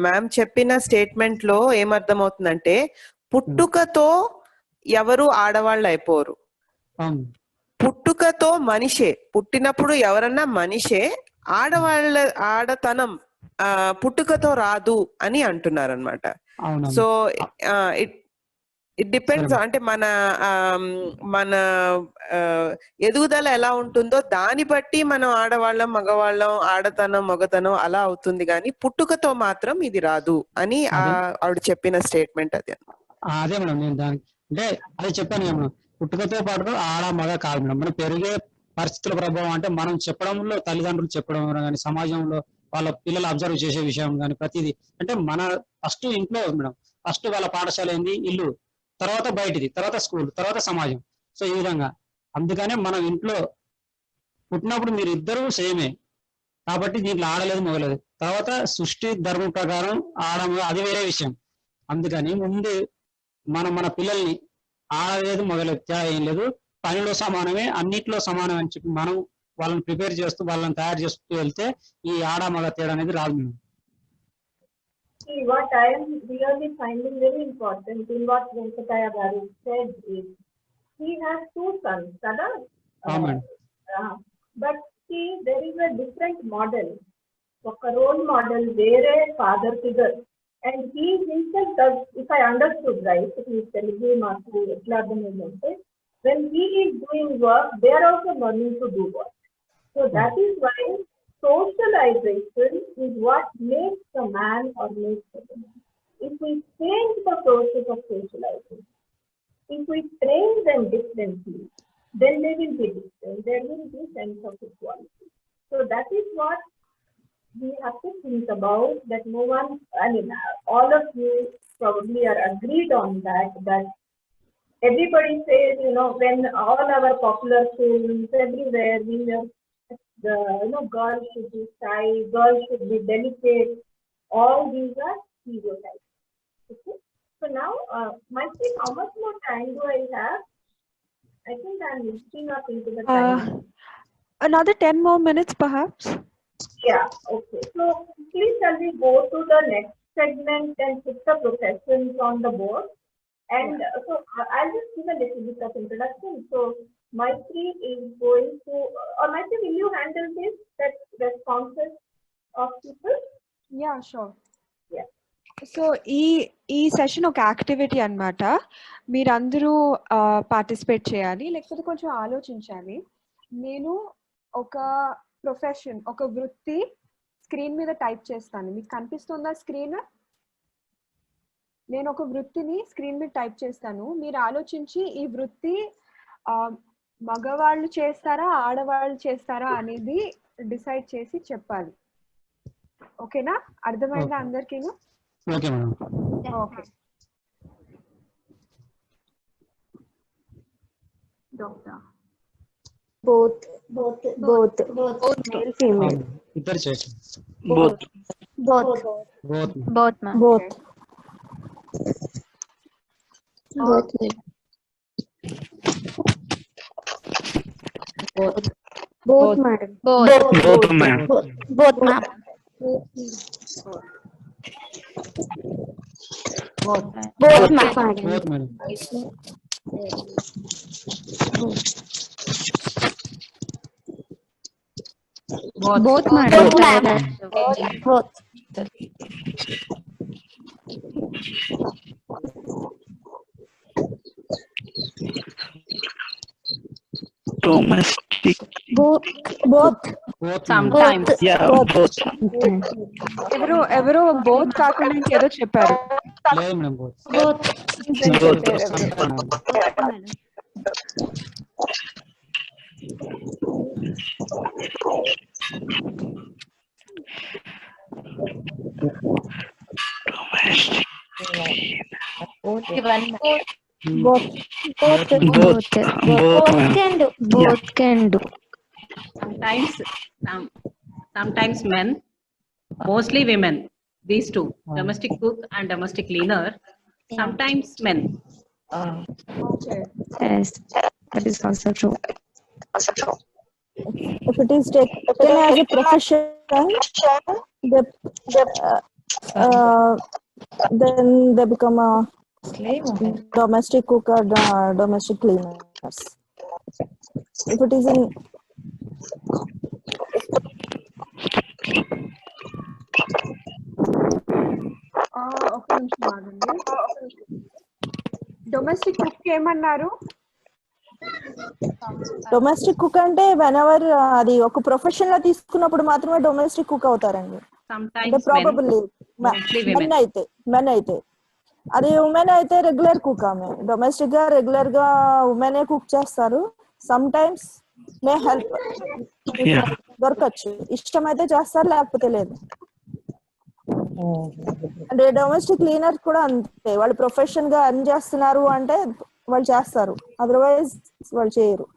మ్యామ్ చెప్పిన స్టేట్మెంట్ లో ఏమర్థమవుతుందంటే పుట్టుకతో ఎవరు ఆడవాళ్ళు అయిపోరు. పుట్టుకతో మనిషే, పుట్టినప్పుడు ఎవరన్నా మనిషే, ఆడతనం పుట్టుకతో రాదు అని అంటున్నారు అనమాట. సో ఇట్ డిపెండ్స్, అంటే మన ఎదుగుదల ఎలా ఉంటుందో దాన్ని బట్టి మనం ఆడవాళ్ళం మగవాళ్ళం, ఆడతనం మగతనం అలా అవుతుంది కానీ పుట్టుకతో మాత్రం ఇది రాదు అని ఆవిడ చెప్పిన స్టేట్మెంట్ అది. అదే మేడం నేను దానికి అంటే అదే చెప్పాను మేడం. పుట్టుకతో పాటు ఆడ మగ కాదు మేడం. మనం పెరిగే పరిస్థితుల ప్రభావం అంటే మనం చెప్పడంలో తల్లిదండ్రులు చెప్పడం కానీ సమాజంలో వాళ్ళ పిల్లలు అబ్జర్వ్ చేసే విషయం కానీ ప్రతిదీ. అంటే మన ఫస్ట్ ఇంట్లో మేడం, ఫస్ట్ వాళ్ళ పాఠశాల ఏంది ఇల్లు, తర్వాత బయటిది, తర్వాత స్కూల్, తర్వాత సమాజం. సో ఈ విధంగా అందుకనే మనం ఇంట్లో పుట్టినప్పుడు మీరు ఇద్దరు సేమే కాబట్టి దీంట్లో ఆడలేదు మొగలేదు. తర్వాత సృష్టి ధర్మం ప్రకారం ఆడము అది వేరే విషయం. అందుకని ముందు మనం మన పిల్లల్ని ఆడలేదు మొగలేదు ఏం లేదు, పనిలో సమానమే, అన్నిట్లో సమానం అని చెప్పి మనం వాళ్ళని ప్రిపేర్ చేస్తూ వాళ్ళని తయారు చేస్తూ వెళ్తే ఈ ఆడ మగ తేడా అనేది రాదు. See, what I am really finding very important in what Venkataya Garu said is, he has 2 sons, kada? But see, there is a different model. A role model, where a father figure, and he himself does, if I understood right, he is telling me, when he is doing work, they are also learning to do work. So that is why socialization is what makes a man or makes a woman. If we change the process of socialization, if we train them differently, then they will be different. There will be sense of equality. So that is what we have to think about. That no one, I mean, all of you probably are agreed on that. That everybody says, you know, when all our popular schools everywhere, we have girls should be shy, girls should be delicate. All these are stereotypes. Okay. So now, how much more time do I have? I think I'm reaching up into the time. Another 10 more minutes, perhaps. Yeah. Okay. So please, shall we go to the next segment and put the professions on the board? And so I'll just give a little bit of introduction. So Maitri is going to, or Maitri, will you handle this, that responses of people? Yeah, sure. Yeah. So ఈ session ఒక activity అన్నమాట. మీరందరూ participate చేయాలి, లేకపోతే కొంచెం ఆలోచించాలి. నేను ఒక ప్రొఫెషన్, ఒక వృత్తి స్క్రీన్ మీద టైప్ చేస్తాను. మీకు కనిపిస్తుందా స్క్రీన్? నేను ఒక వృత్తిని స్క్రీన్ మీద టైప్ చేస్తాను. మీరు ఆలోచించి ఈ వృత్తి మగవాళ్ళు చేస్తారా ఆడవాళ్ళు చేస్తారా అనేది డిసైడ్ చేసి చెప్పాలి. ఓకేనా? అర్థమైందా అందరికీ? Okay madam. Okay. Doctor both male female ఇద్దరు చేయొచ్చు. both ma'am both madam both ma'am both madam domestic both sometimes yeah both ఎవరు బోత్ కాకుండా ఇంకేదో చెప్పారు. లేదు madam, both can do sometimes men, mostly women, these two, domestic cook and domestic cleaner, sometimes men. Okay. yes, that is also true. If it is taken as a profession, then they become a domestic cook or domestic cleaners. If it is in ఒక నిమిషం ఆగండి. Domestic cook ఏమన్నారు? Domestic cook అంటే whenever అది ఒక profession లా తీసుకున్నప్పుడు మాత్రమే domestic cook అవుతారండి. అంటే ప్రాబబుల్లీ మెన్ అయితే అది ఉమెన్ అయితే రెగ్యులర్ కుక్. ఆమె డొమెస్టిక్ గా రెగ్యులర్ గా ఉమెనే కుక్ చేస్తారు. సమ్ టైమ్స్ మే హెల్ప్ దొరకచ్చు, ఇష్టమైతే చేస్తారు లేకపోతే లేదు. అంటే డొమెస్టిక్ క్లీనర్ కూడా అంతే, వాళ్ళు ప్రొఫెషన్ గా అర్న్ చేస్తున్నారు అంటే వాళ్ళు చేస్తారు, అదర్వైజ్ వాళ్ళు చేయరు.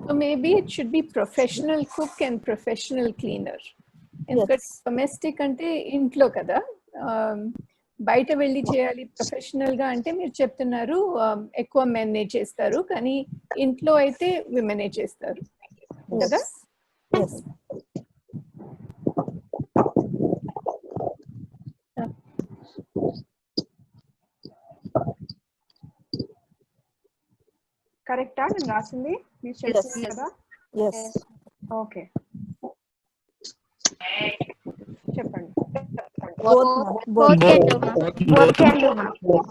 So maybe it should be professional cook and professional cleaner. ఎందుకంటే డొమెస్టిక్ అంటే ఇంట్లో కదా, బయట వెళ్ళి చేయాలి ప్రొఫెషనల్ గా అంటే మీరు చెప్తున్నారు ఎక్కువ మెన్నే చేస్తారు, కానీ ఇంట్లో అయితే విమెనే చేస్తారు కదా. కరెక్టా నేను రాసింది? మీరు చెప్తుంది కదా. ఓకే చెప్పండి. Both can do, ma'am. Both can do, ma'am. Both.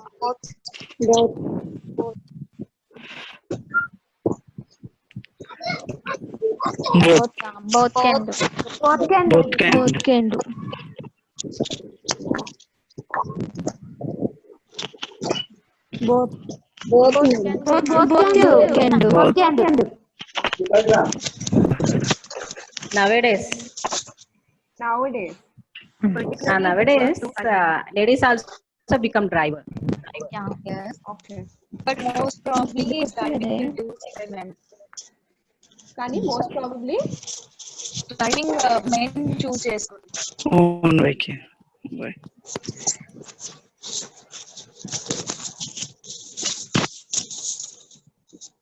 Both can do. Both can do. Both can do. Both can do. Both can do. Nowadays, ladies also become driver. Yeah. Yes. Okay. But most probably driving will do women. కానీ most probably Driving men choose చేసుకుంటారు. Own vehicle.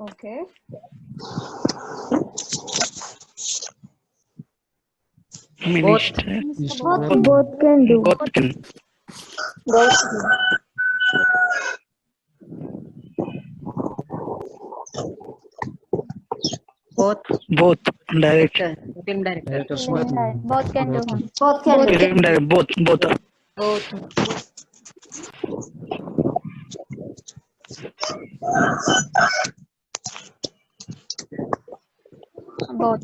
Okay Both can do. Both direct. Film director. Both can do. Both can do. Film direct. Both. Both.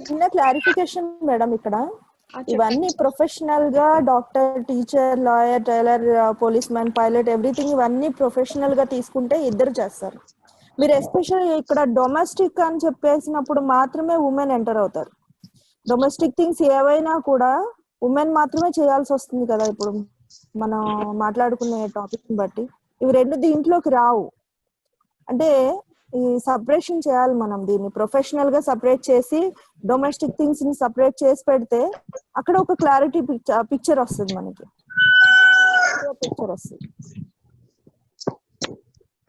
చిన్న clarification madam, ఇక్కడ ఇవన్నీ professional గా doctor, teacher, lawyer, tailor, policeman, pilot, everything ఇవన్నీ professional గా తీసుకుంటే ఇద్దరు చేస్తారు. మీరు ఎస్పెషల్లీ ఇక్కడ డొమెస్టిక్ అని చెప్పేసినప్పుడు మాత్రమే ఉమెన్ ఎంటర్ అవుతారు. డొమెస్టిక్ థింగ్స్ ఏవైనా కూడా ఉమెన్ మాత్రమే చేయాల్సి వస్తుంది కదా. ఇప్పుడు మనం మాట్లాడుకునే టాపిక్ బట్టి ఇవి రెండు దీంట్లోకి రావు. అంటే ఈ సపరేషన్ చేయాలి మనం, దీన్ని ప్రొఫెషనల్ గా సపరేట్ చేసి డొమెస్టిక్ థింగ్స్ ని సపరేట్ చేసి పెడితే అక్కడ ఒక క్లారిటీ పిక్చర్ వస్తుంది మనకి. పిక్చర్ వస్తుంది.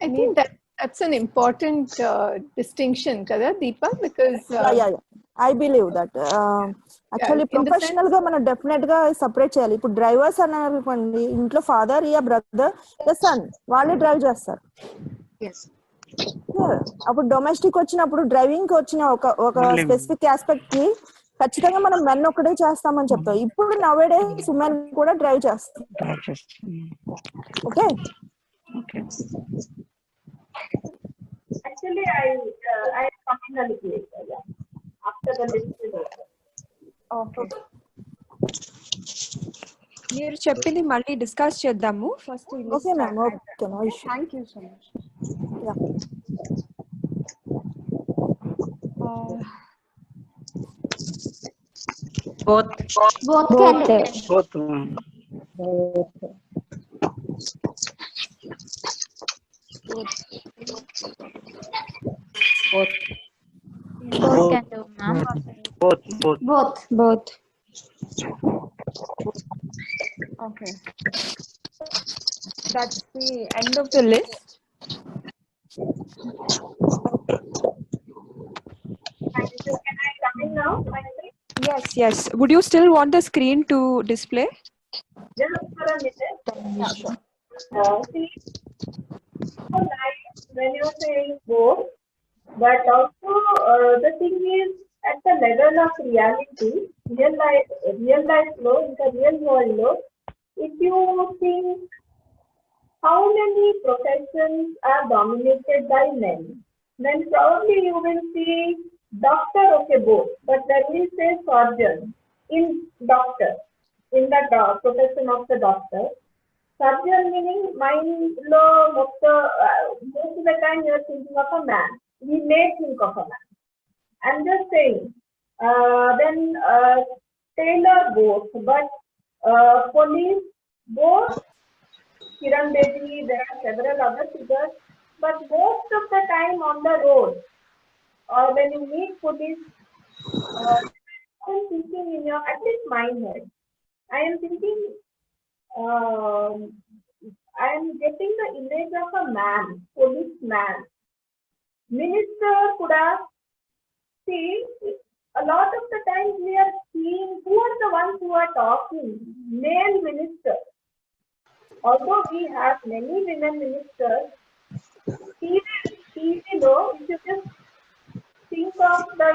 I think that's an important distinction kada Deepa, because I believe that actually professional గా మనం డెఫినెట్ గా సపరేట్ చేయాలి. ఇప్పుడు డ్రైవర్స్ అన్నారు అనుకోండి, ఇంట్లో ఫాదర్ యా బ్రదర్ ద సన్ వాళ్ళే డ్రైవ్ చేస్తారు. అప్పుడు డొమెస్టిక్ వచ్చినప్పుడు డ్రైవింగ్ కి వచ్చిన ఒక స్పెసిఫిక్ ఆస్పెక్ట్ కి ఖచ్చితంగా మనం మెన్ ఒకటే చేస్తామని చెప్తాం. ఇప్పుడు నవేడేస్ ఉమెన్ కూడా డ్రైవ్ చేస్తాం. Okay Actually, I functionally place after the list. ఓకే మీరు చెప్పింది మళ్ళీ డిస్కస్ చేద్దాము first. Okay ma'am, okay no issue. Thank you so much. Both. Both can do. Both. Both can do, ma'am. Both. Okay. That's the end of the list. Can I come in now? Yes. Would you still want the screen to display? Just for a minute. See, when you're saying both, but also the thing is at the level of reality, real life law, in the real world law, if you think how many professions are dominated by men, then probably you will see doctor, okay, both, but then we say surgeon in doctor. in the profession of the doctor. Surgeon meaning mind lo most of the time you are thinking of a man. We may think of a man. I'm just saying. Then tailor both, but police both. Kiran Bedi, there are several other figures, but most of the time on the road or when you meet police, I'm thinking in your, at least my head, I am thinking, I am getting the image of a man, policeman. Minister could have, see, a lot of the times we are seeing who are the ones who are talking, male minister. Although we have many women ministers, TV though, if you just think of the,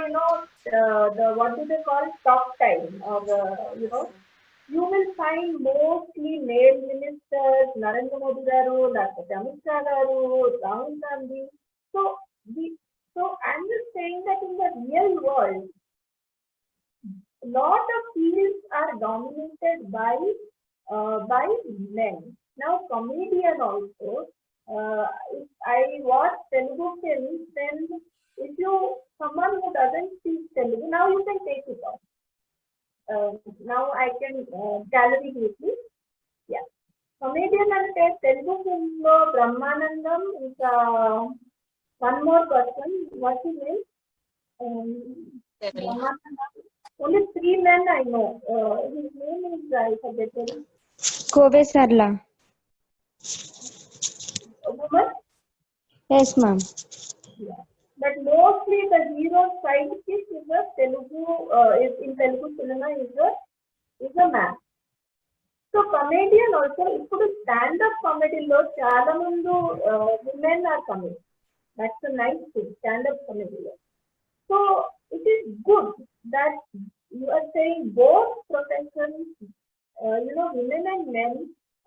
the what do they call talk time, or you will find mostly male ministers, Narendra Modi garu, Dr. Amit Shah garu, Rahul Gandhi. So I'm just saying that in the real world, a lot of fields are dominated by men. Now, comedian also. If I watch Telugu films, then if someone who doesn't speak Telugu, now you can take it off. Now I can gallery quickly. Yeah. Comedian and Telugu film lo Brahmanandam is one more person. What's his name? Only 3 men I know. His name is I forget. Kove Sarla. Woman? Yes, ma'am. Yeah. But mostly the hero's sidekick is a Telugu, in Telugu cinema is a man. So comedian also, ఇప్పుడు stand-up comedy లో చాలా మంది women are coming. That's a nice thing, stand-up comedy లో. So it is good that you are saying both professions, women and men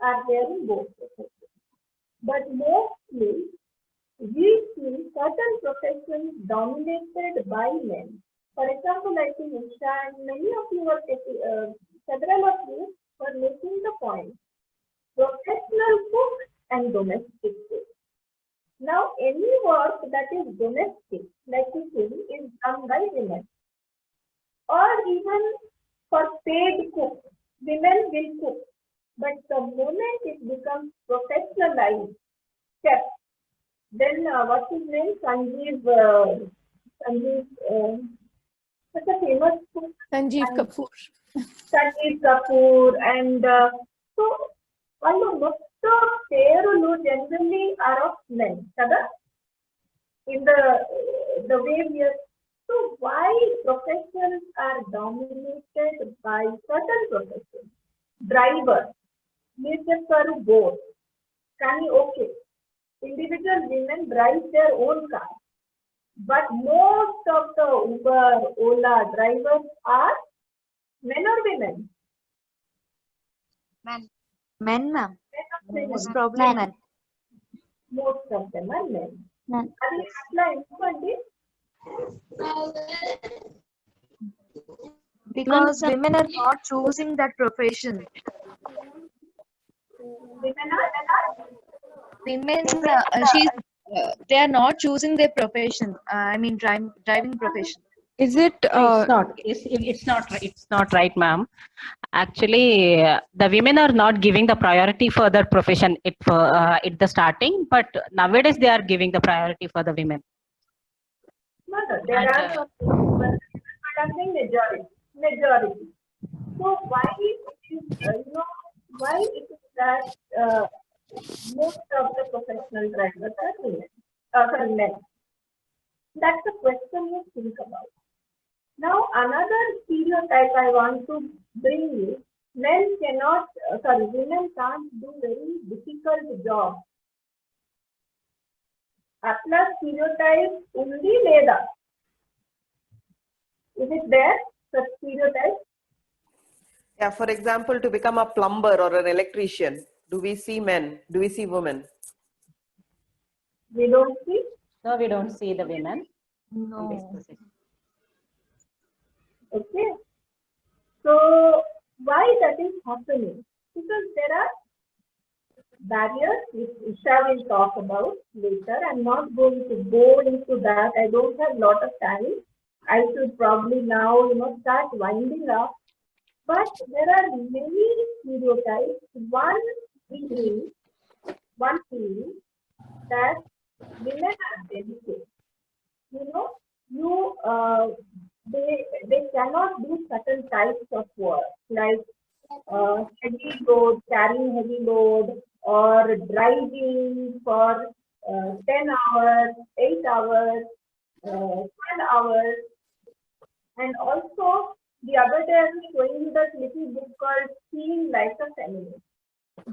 are there in both professions. But mostly, we see certain professions dominated by men. For example, I think Usha and many of you were several of you were making the point. Professional cook and domestic cook. Now, any work that is domestic, like cooking, is done by women. Or even for paid cook, women will cook. But the moment it becomes professionalized, chef, then what's his name? Sanjeev, such a famous cook. Sanjeev Kapoor. Sanjeev Kapoor, and so most of Terulu generally are of men, kada? In the way we are. So why professions are dominated by certain professions? Driver, Mr. both. Can you okay? Individual women drive their own car, but most of the Uber, Ola drivers are men or women? Men, ma'am. Most probably men. Most of them are men. అది అట్లా ఎందుకండి? Because women are not choosing that profession. Women, they are not choosing their profession. I mean, driving profession. Is it? It's not right, ma'am. Actually, the women are not giving the priority for the profession at the starting, but nowadays they are giving the priority for the women. No, there are some people, but I'm saying majority. So why it is, why it is that most of the professional drivers are men? That's the question you think about. Now, another stereotype I want to bring is women can't do very difficult jobs. Atla stereotype undi leda? Is it there, such stereotype? Yeah, for example, to become a plumber or an electrician, do we see men? Do we see women? We don't see? No, we don't see the women. No. Okay. So why that is happening? Because there are barriers which Isha will talk about later. I'm not going to go into that. I don't have a lot of time. I should probably now, start winding up. But there are many stereotypes. One feeling that women are delicate. They cannot do certain types of work, like heavy load, carrying heavy load, or driving for 10 hours, 8 hours, 12 hours. And also, the other day I was showing you that little book called Seeing Like a Feminist.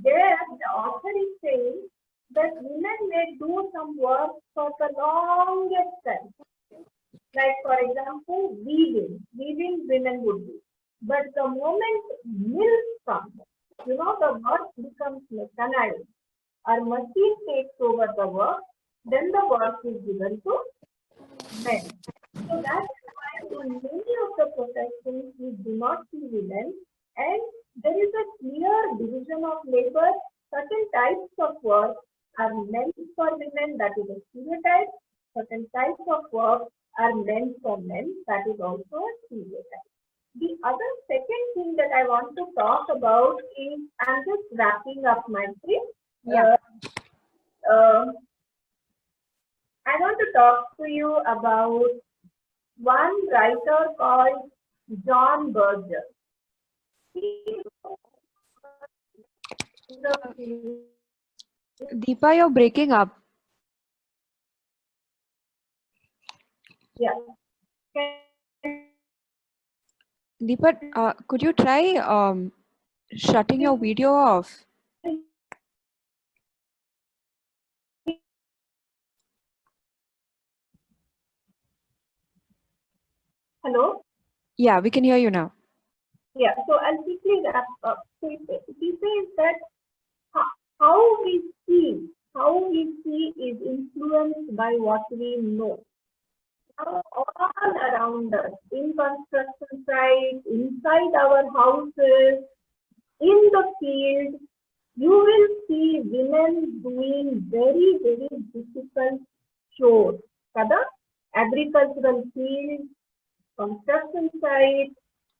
There, the author is saying that women may do some work for the longest time. Like, for example, weaving women would do. But the moment milk comes, the work becomes mechanized. Our machine takes over the work, then the work is given to men. So that is why in many of the professions we do not see women, and there is a clear division of labor. Certain types of work are meant for women, that is a stereotype. Certain types of work are meant for men, that is also a stereotype. The other second thing that I want to talk about is, I'm just wrapping up my trip. I want to talk to you about one writer called John Berger. Deepa, you're breaking up. Yeah. Deepa, could you try shutting your video off? Hello? Yeah, we can hear you now. Yeah, so I'll quickly wrap up. So he says that how we see is influenced by what we know. Now, all around us, in construction sites, inside our houses, in the field, you will see women doing very, very difficult chores. Kada? Agricultural fields, construction sites,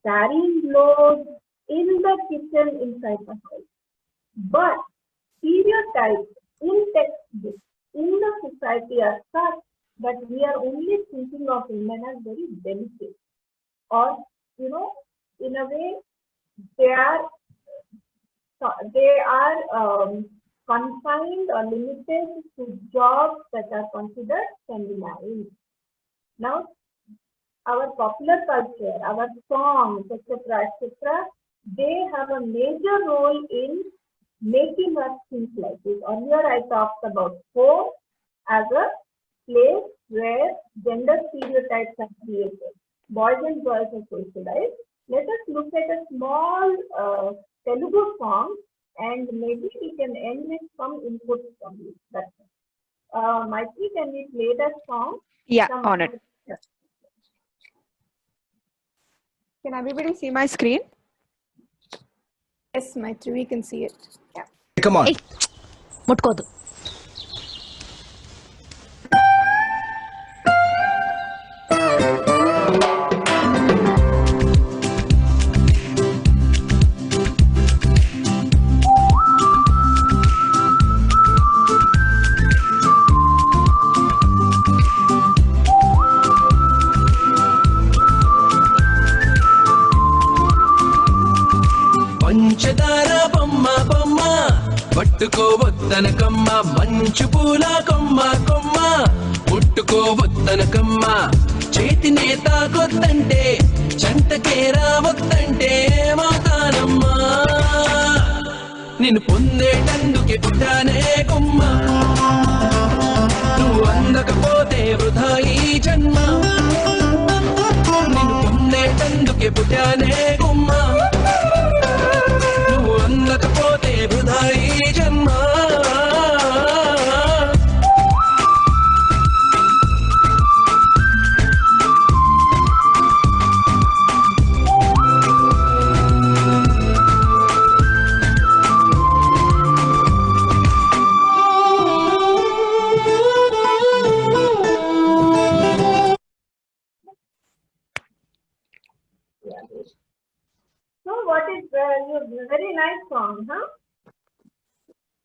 carrying loads, in the kitchen, inside the house. But stereotypes in textbooks, in the society are such that we are only thinking of women as very delicate, or in a way they are confined or limited to jobs that are considered feminine. Now, our popular culture, our songs, etc., they have a major role in making us think like this. Earlier, I talked about home as a place where gender stereotypes are created. Boys and girls are socialized. Let us look at a small Telugu song, and maybe we can end with some input from you. That's it. Maitri, can we play that song? Yeah, on it. Can everybody see my screen? Yes, Maitri, we can see it. Yeah. Come on. ముట్టుకోదు. పంచదార బొమ్మ బొమ్మ పట్టుకోవద్దనకమ్మ, మంచు పూల కొమ్మ కొమ్మ ముట్టుకోవద్దనకమ్మ, చేతినే తాకొద్దంటే చంటకే రావద్దంటే ఏమవుతానమ్మా, నిన్ను పొందేటందుకే పుట్టానే కొమ్మ, నువ్వు అందకపోతే వృధా ఈ జన్మ, నిన్ను పొందేటందుకే పుట్టానే కొమ్మ, అందకపోతే వృధా ఈ జన్మ. So what is very nice song, huh?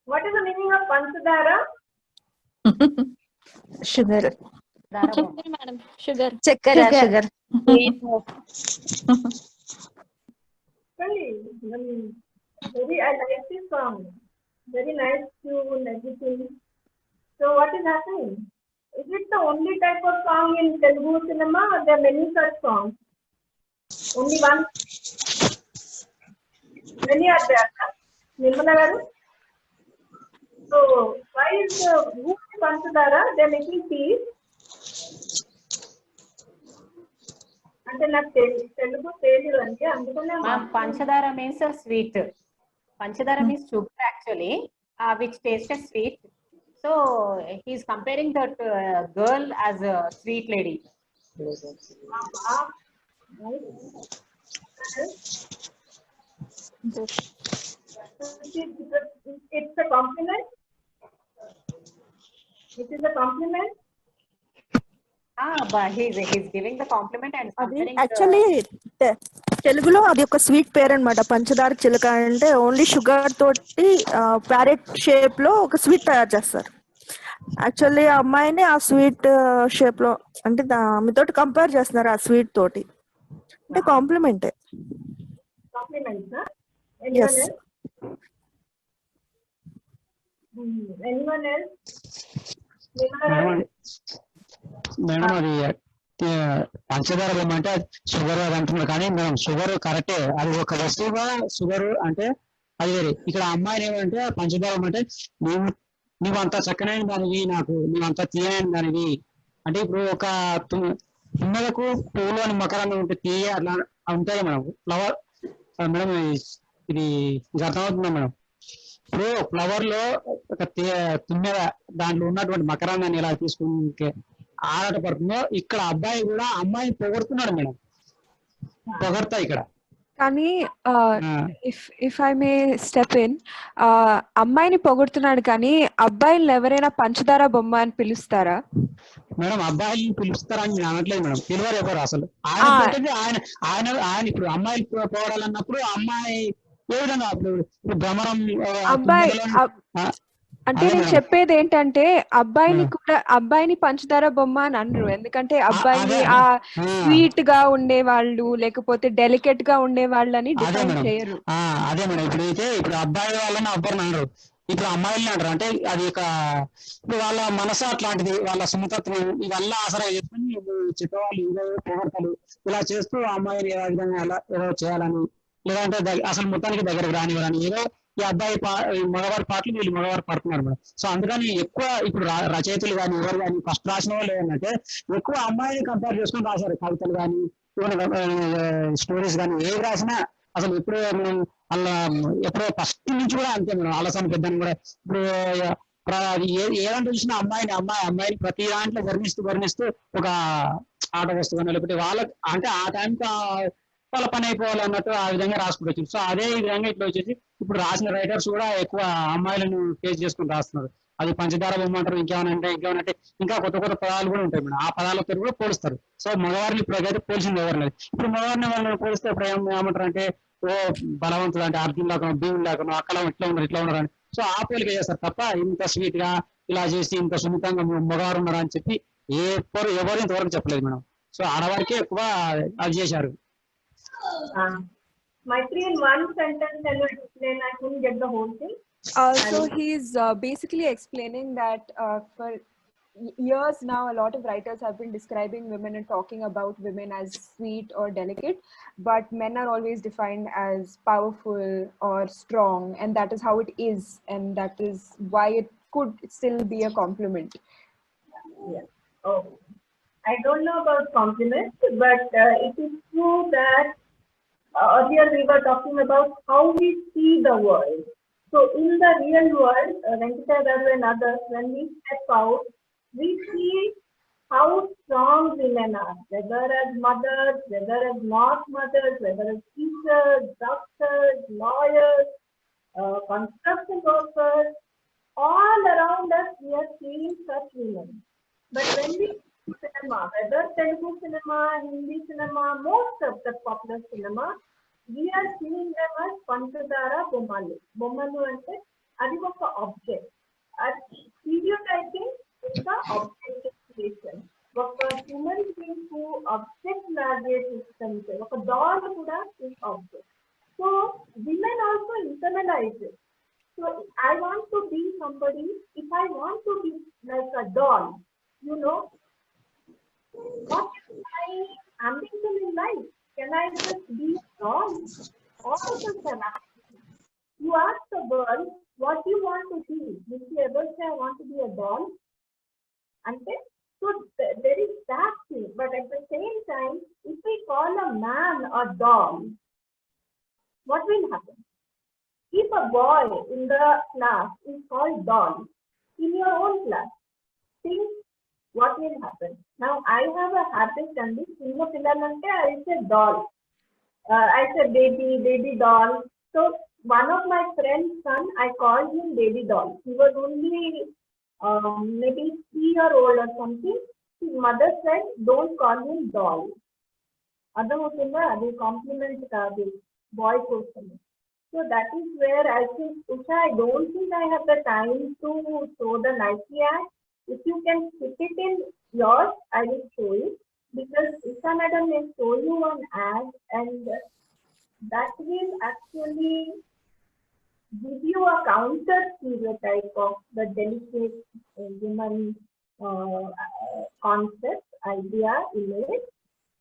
What is the meaning of Panchadara? sugar. Madam, sugar. Chakkara, sugar. Really, very, I like this song. Very nice tune, everything. So what is happening? Is it the only type of song in Telugu cinema, or there are many such songs? Only one? Many are there, Nirmala garu? So why is the Panchadara? They are making tea. అంటే నాకు తెలుగు తెలియదు అంటే అందుకనే Panchadara means a sweet. Panchadara means sugar actually, which tastes sweet. So he's comparing that girl as a sweet lady. It's a compliment. It is a compliment. But he's giving the compliment and comparing. Actually, తెలుగులో అది ఒక sweet పేరు అన్నమాట. పంచదార చిలక అంటే only sugar తోటి parrot shape లో ఒక స్వీట్ తయారు చేస్తారు. యాక్చువల్లీ ఆ అమ్మాయిని ఆ స్వీట్ షేప్ లో అంటే ఆమెతోటి కంపేర్ చేస్తున్నారు ఆ స్వీట్ తోటి. అంటే కాంప్లిమెంటే. Anyone else? Anyone else? Madam అది పంచదార బొమ్మ అంటే షుగర్ అది అంటున్నారు కానీ మేడం షుగర్ కరెక్టే, అది ఒక వస్తువుగా షుగర్ అంటే అది వేరే. ఇక్కడ అమ్మాయిని ఏమంటే పంచదార అంటే నువ్వు అంత చక్కనైన దానివి, నాకు నువ్వు అంత తీయని దానివి అంటే ఇప్పుడు ఒక తుమ్మెదకు పువ్వులు అని మకరంగా ఉంటే తీయ అట్లా ఉంటాయి మేడం. ఫ్లవర్ మేడం ఇది అర్థమవుతుందా మేడం? ఇప్పుడు ఫ్లవర్ లో ఒక తుమ్మెద దాంట్లో ఉన్నటువంటి మకరాన్ని ఎలా తీసుకుంటే ఆరాట పడుతుందో ఇక్కడ అబ్బాయి కూడా అమ్మాయిని పొగడుతున్నాడు మేడం. పొగడతా ఇక్కడ కానీ if I may step in, అమ్మాయిని పొగుడుతున్నాడు కానీ అబ్బాయిలు ఎవరైనా పంచదార బొమ్మ అని పిలుస్తారా? మేడం అబ్బాయిని పిలుస్తారని నేను అనట్లేదు మేడం, పిలవరు ఎవరు అసలు. ఆయన ఇప్పుడు అమ్మాయిలు పొగడాలన్నప్పుడు అమ్మాయి ఏ విధంగా ఇప్పుడు భ్రమరం అబ్బాయి అంటే నేను చెప్పేది ఏంటంటే అబ్బాయిని పంచదార బొమ్మ అని అనరు. ఎందుకంటే అబ్బాయిని ఆ స్వీట్ గా ఉండే వాళ్ళు లేకపోతే డెలికేట్ గా ఉండే వాళ్ళని డిఫైన్ చేయరు. అదే మేడం ఇప్పుడు అబ్బాయి వాళ్ళని అబ్బాయిని అనరు, ఇప్పుడు అమ్మాయిలని అంటారు. అంటే అది ఒక ఇప్పుడు వాళ్ళ మనసు అట్లాంటిది, వాళ్ళ సుమతత్వం ఇవల్ల ఆసరా చేసుకుని చెప్పేవాళ్ళు ఏదో పొగడతలు ఇలా చేస్తూ అమ్మాయిని ఏ విధంగా ఏదో చేయాలని, లేదంటే అసలు మొత్తానికి దగ్గరకు రానివ్వాలని ఏదో ఈ అబ్బాయి మగవారి పాటలు వీళ్ళు మగవారు పాడుతున్నారు మేడం. సో అందుకని ఎక్కువ ఇప్పుడు రచయితలు కానీ ఎవరు కానీ ఫస్ట్ రాసిన వాళ్ళు ఏంటంటే ఎక్కువ అమ్మాయిని కంపేర్ చేసుకుని రాశారు. కవితలు కానీ స్టోరీస్ కానీ ఏవి రాసినా అసలు ఎప్పుడు మనం వాళ్ళ ఎప్పుడో ఫస్ట్ నుంచి కూడా అంతే మేడం. ఆలస్యం పెద్దని కూడా ఇప్పుడు ఏదంటే చూసినా అమ్మాయిని ప్రతి దాంట్లో వర్ణిస్తూ ఒక ఆట వస్తువు లేకపోతే వాళ్ళకి అంటే ఆ టైంకి వాళ్ళ పని అయిపోవాలి అన్నట్టు ఆ విధంగా రాసుకుంటూ. సో అదే విధంగా ఇట్లా వచ్చేసి ఇప్పుడు రాసిన రైటర్స్ కూడా ఎక్కువ అమ్మాయిలను ఫేస్ చేసుకుని రాస్తున్నారు. అది పంచదార బొమ్మ అంటారు, ఇంకేమనంటే ఇంకా కొత్త పదాలు కూడా ఉంటాయి మేడం. ఆ పదాలతో కూడా పోలుస్తారు. సో మగవారిని ఇప్పుడైతే పోల్చింది ఎవరు లేదు. ఇప్పుడు మగవారిని వాళ్ళని పోలిస్తే ఇప్పుడు ఏమంటారు అంటే ఓ బలవంతుడు అంటే అర్జున్ లాగా భీముడు లాగా అక్కలా ఇట్లా ఉన్నారు అని. సో ఆ పోలిక చేస్తారు తప్ప ఇంత స్వీట్ గా ఇలా చేసి ఇంత సున్నితంగా మగవారు ఉన్నారు అని చెప్పి ఎవరు ఇంతవరకు చెప్పలేదు మేడం. సో ఆడవారికే ఎక్కువ అది చేశారు. Maitri, in one sentence, can you explain? I couldn't get the whole thing. So he's basically explaining that for years now, a lot of writers have been describing women and talking about women as sweet or delicate, but men are always defined as powerful or strong, and that is how it is, and that is why it could still be a compliment. Yeah. Oh, I don't know about compliments, but it is true that earlier we were talking about how we see the world. So in the real world, Venkata Garu and others, when we step out, we see how strong women are, whether as mothers, whether as not mothers, whether as teachers, doctors, lawyers, construction workers, all around us we are seeing such women. But when we cinema, whether Telugu cinema, Hindi cinema, most of the popular cinema, we are seeing them as Pantadara Bommalu. Bommalu ante adi oka object. Stereotyping is the objectification. Oka human being who object lage chustante, oka doll kuda is object. So women also internalize it. So I want to be somebody, if I want to be like a doll, you know, what is my ambition in life? Can I just be a doll? Or just an actor? You ask the girl, what do you want to be? Did she ever say, I want to be a doll? Okay? So there is that thing. But at the same time, if we call a man a doll, what will happen? If a boy in the class is called doll, in your own class, think what will happen. Now I have a habit and this I say doll. I say baby doll. So one of my friend's son, I called him baby doll. He was only maybe 3-year-old or something. His mother said, don't call him doll. Adi compliment boy person. So that is where I think, Usha, I don't think I have the time to show the Nike ad. If you can put it in yours, I will show you. Because Usha madam may show you an ad and that will actually give you a counter stereotype of the delicate woman concept, idea, image.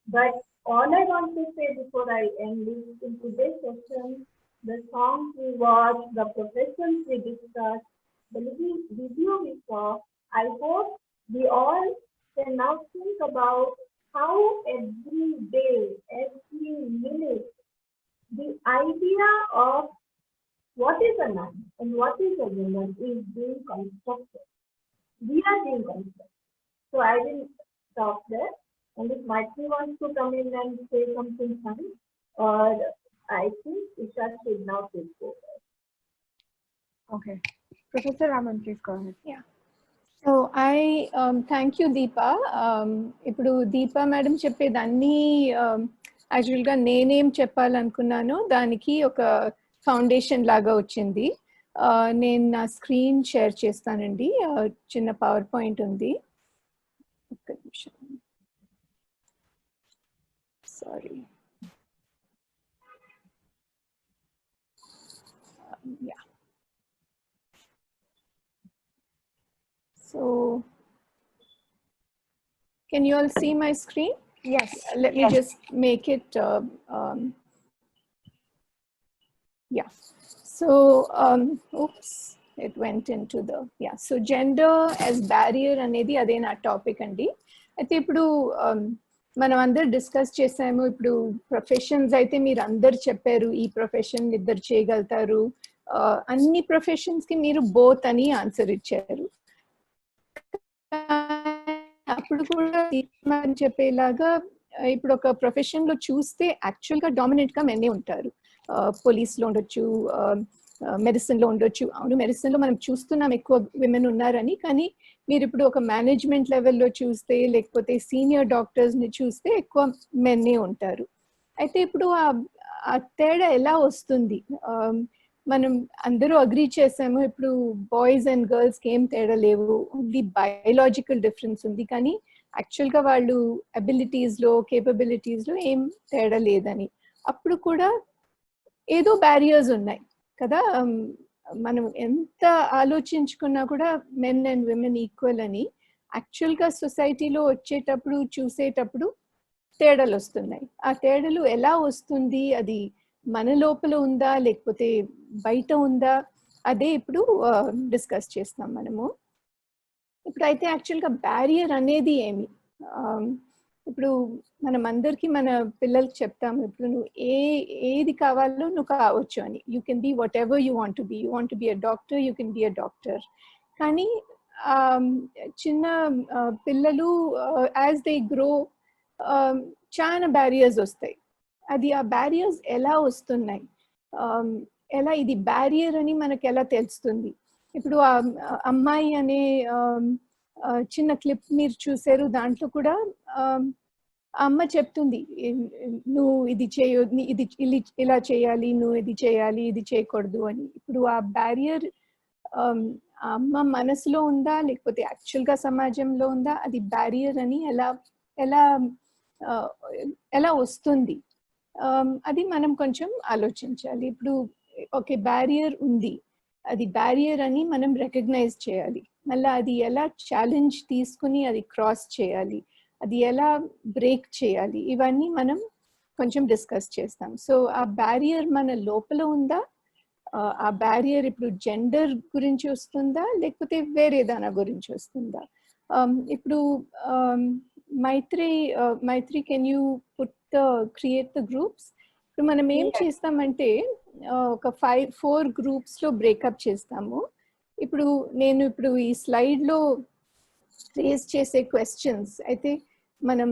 But all I want to say before I end this in today's session, the songs we watched, the professions we discussed, the little video we saw, I hope we all can now think about how every day, every minute, the idea of what is a man and what is a woman is being constructed. We are being constructed. So I will stop there. And if Maitri wants to come in and say something funny, or I think Isha should now take over. Okay. Professor Raman, please go ahead. Yeah. So I thank you, Deepa. ఇప్పుడు Deepa madam చెప్పేదాన్ని యాక్చువల్గా నేనేం చెప్పాలనుకున్నానో దానికి ఒక foundation లాగా వచ్చింది. నేను నా స్క్రీన్ షేర్ చేస్తానండి. చిన్న పవర్ పాయింట్ ఉంది. ఒక్క నిమిషం. Sorry. Yeah. So, can you all see my screen? Yes. Let me just make it, yeah. So, oops, it went into the, yeah. So, gender as barrier anedi ade na topic andi. Aithe ippudu మనం అందరు discuss చేసాము. ఇప్పుడు professions అయితే మీరు అందరు చెప్పారు, ఈ profession ఇద్దరు చేయగలుగుతారు, అన్ని ప్రొఫెషన్స్ కి మీరు బోత్ అని ఆన్సర్ ఇచ్చారు. అప్పుడు కూడా చెప్పేలాగా ఇప్పుడు ఒక ప్రొఫెషన్ లో చూస్తే యాక్చువల్ గా డామినెంట్ గా మెన్నే ఉంటారు. పోలీస్ లో ఉండొచ్చు, మెడిసిన్ లో ఉండొచ్చు. అవును, మెడిసిన్ లో మనం చూస్తున్నాం ఎక్కువ విమెన్ ఉన్నారని, కానీ మీరు ఇప్పుడు ఒక మేనేజ్మెంట్ లెవెల్లో చూస్తే లేకపోతే సీనియర్ డాక్టర్స్ ని చూస్తే ఎక్కువ మెన్నే ఉంటారు. అయితే ఇప్పుడు ఆ తేడా ఎలా వస్తుంది? మనం అందరూ అగ్రీ చేసాము ఇప్పుడు బాయ్స్ అండ్ గర్ల్స్ కి ఏం తేడా లేవు, ఓన్లీ బయోలాజికల్ డిఫరెన్స్ ఉంది, కానీ యాక్చువల్ గా వాళ్ళు అబిలిటీస్ లో కేపబిలిటీస్ లో ఏం తేడా లేదని. అప్పుడు కూడా ఏదో బ్యారియర్స్ ఉన్నాయి కదా. మనం ఎంత ఆలోచించుకున్నా కూడా మెన్ అండ్ విమెన్ ఈక్వల్ అని యాక్చువల్ గా సొసైటీలో వచ్చేటప్పుడు చూసేటప్పుడు తేడాలు వస్తున్నాయి. ఆ తేడాలు ఎలా వస్తుంది? అది మన లోపల ఉందా లేకపోతే బయట ఉందా? అదే ఇప్పుడు డిస్కస్ చేస్తాం మనము. ఇప్పుడు అయితే యాక్చువల్గా బ్యారియర్ అనేది ఏమి? ఇప్పుడు మనం అందరికీ మన పిల్లలకి చెప్తాము, ఇప్పుడు నువ్వు ఏది కావాలో నువ్వు కావచ్చు అని. You can be whatever you want to be. You want to be a doctor, you can be a doctor. కానీ చిన్న పిల్లలు యాజ్ దే గ్రో చాలా బ్యారియర్స్ వస్తాయి. అది ఆ బ్యారియర్స్ ఎలా వస్తున్నాయి, ఎలా ఇది బ్యారియర్ అని మనకు ఎలా తెలుస్తుంది? ఇప్పుడు ఆ అమ్మాయి అనే చిన్న క్లిప్ మీరు చూసారు, దాంట్లో కూడా ఆ అమ్మ చెప్తుంది, నువ్వు ఇది ఇది ఇలా చేయాలి, నువ్వు ఇది చేయాలి, ఇది చేయకూడదు అని. ఇప్పుడు ఆ బ్యారియర్ అమ్మ మనసులో ఉందా లేకపోతే యాక్చువల్ గా సమాజంలో ఉందా, అది బ్యారియర్ అని ఎలా ఎలా ఎలా వస్తుంది, అది మనం కొంచెం ఆలోచించాలి. ఇప్పుడు ఓకే బ్యారియర్ ఉంది, అది బ్యారియర్ అని మనం రికగ్నైజ్ చేయాలి. మళ్ళీ అది ఎలా ఛాలెంజ్ తీసుకుని అది క్రాస్ చేయాలి, అది ఎలా బ్రేక్ చేయాలి, ఇవన్నీ మనం కొంచెం డిస్కస్ చేస్తాం. సో ఆ బ్యారియర్ మన లోపల ఉందా, ఆ బ్యారియర్ ఇప్పుడు జెండర్ గురించి వస్తుందా లేకపోతే వేరే దాని గురించి వస్తుందా. ఇప్పుడు Maitri can you create the groups. ఇప్పుడు మనం ఏం చేస్తామంటే ఒక 4 గ్రూప్స్ లో బ్రేకప్ చేస్తాము. ఇప్పుడు నేను ఈ స్లైడ్ లో రేస్ చేసే క్వశ్చన్స్ అయితే మనం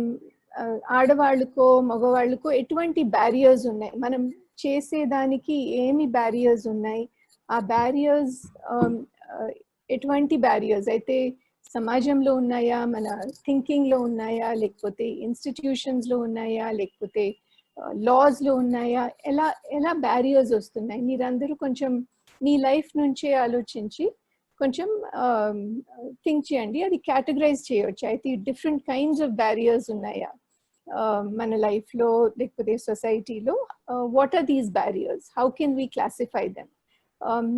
ఆడవాళ్ళకో మగవాళ్ళకో ఎటువంటి బ్యారియర్స్ ఉన్నాయి, మనం చేసేదానికి ఏమి బ్యారియర్స్ ఉన్నాయి, ఆ బ్యారియర్స్ ఎటువంటి బ్యారియర్స్ అయితే సమాజంలో ఉన్నాయా, మన థింకింగ్ లో ఉన్నాయా, లేకపోతే ఇన్స్టిట్యూషన్స్ లో ఉన్నాయా, లేకపోతే లాస్ లో ఉన్నాయా, ఎలా ఎలా బ్యారియర్స్ వస్తున్నాయి. మీరందరూ కొంచెం మీ లైఫ్ నుంచే ఆలోచించి కొంచెం థింక్ చేయండి, అది కేటగరైజ్ చేయవచ్చు. అయితే డిఫరెంట్ కైండ్స్ ఆఫ్ బ్యారియర్స్ ఉన్నాయా మన లైఫ్ లో లేకపోతే సొసైటీలో, what are these barriers, how can we classify them.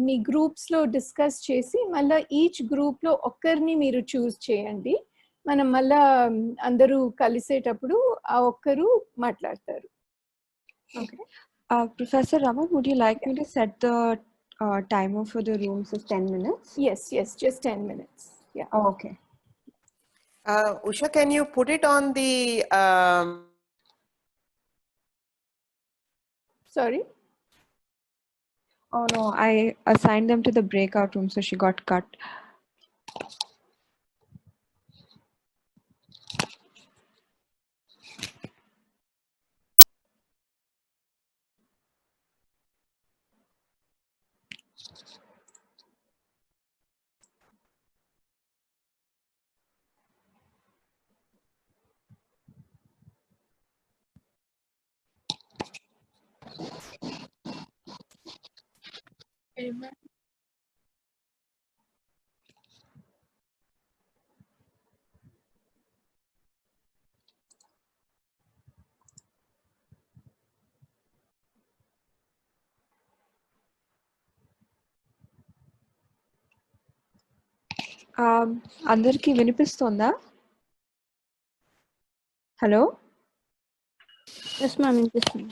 మీ గ్రూప్స్ లో డిస్కస్ చేసి మళ్ళీ ఈచ్ గ్రూప్ లో ఒక్కరిని మీరు చూస్ చేయండి. మనం మళ్ళా అందరూ కలిసేటప్పుడు ఆ ఒక్కరు మాట్లాడతారు. Okay. Professor Raman, would you like me to set the timer for the rooms as 10 minutes? Yes, just 10 minutes. Yeah. Oh, okay. Usha, can you put it on the Sorry? Oh no, I assigned them to the breakout room, so she got cut. అందరికి వినిపిస్తుందా? Hello. Yes ma'am వినిపిస్తుంది.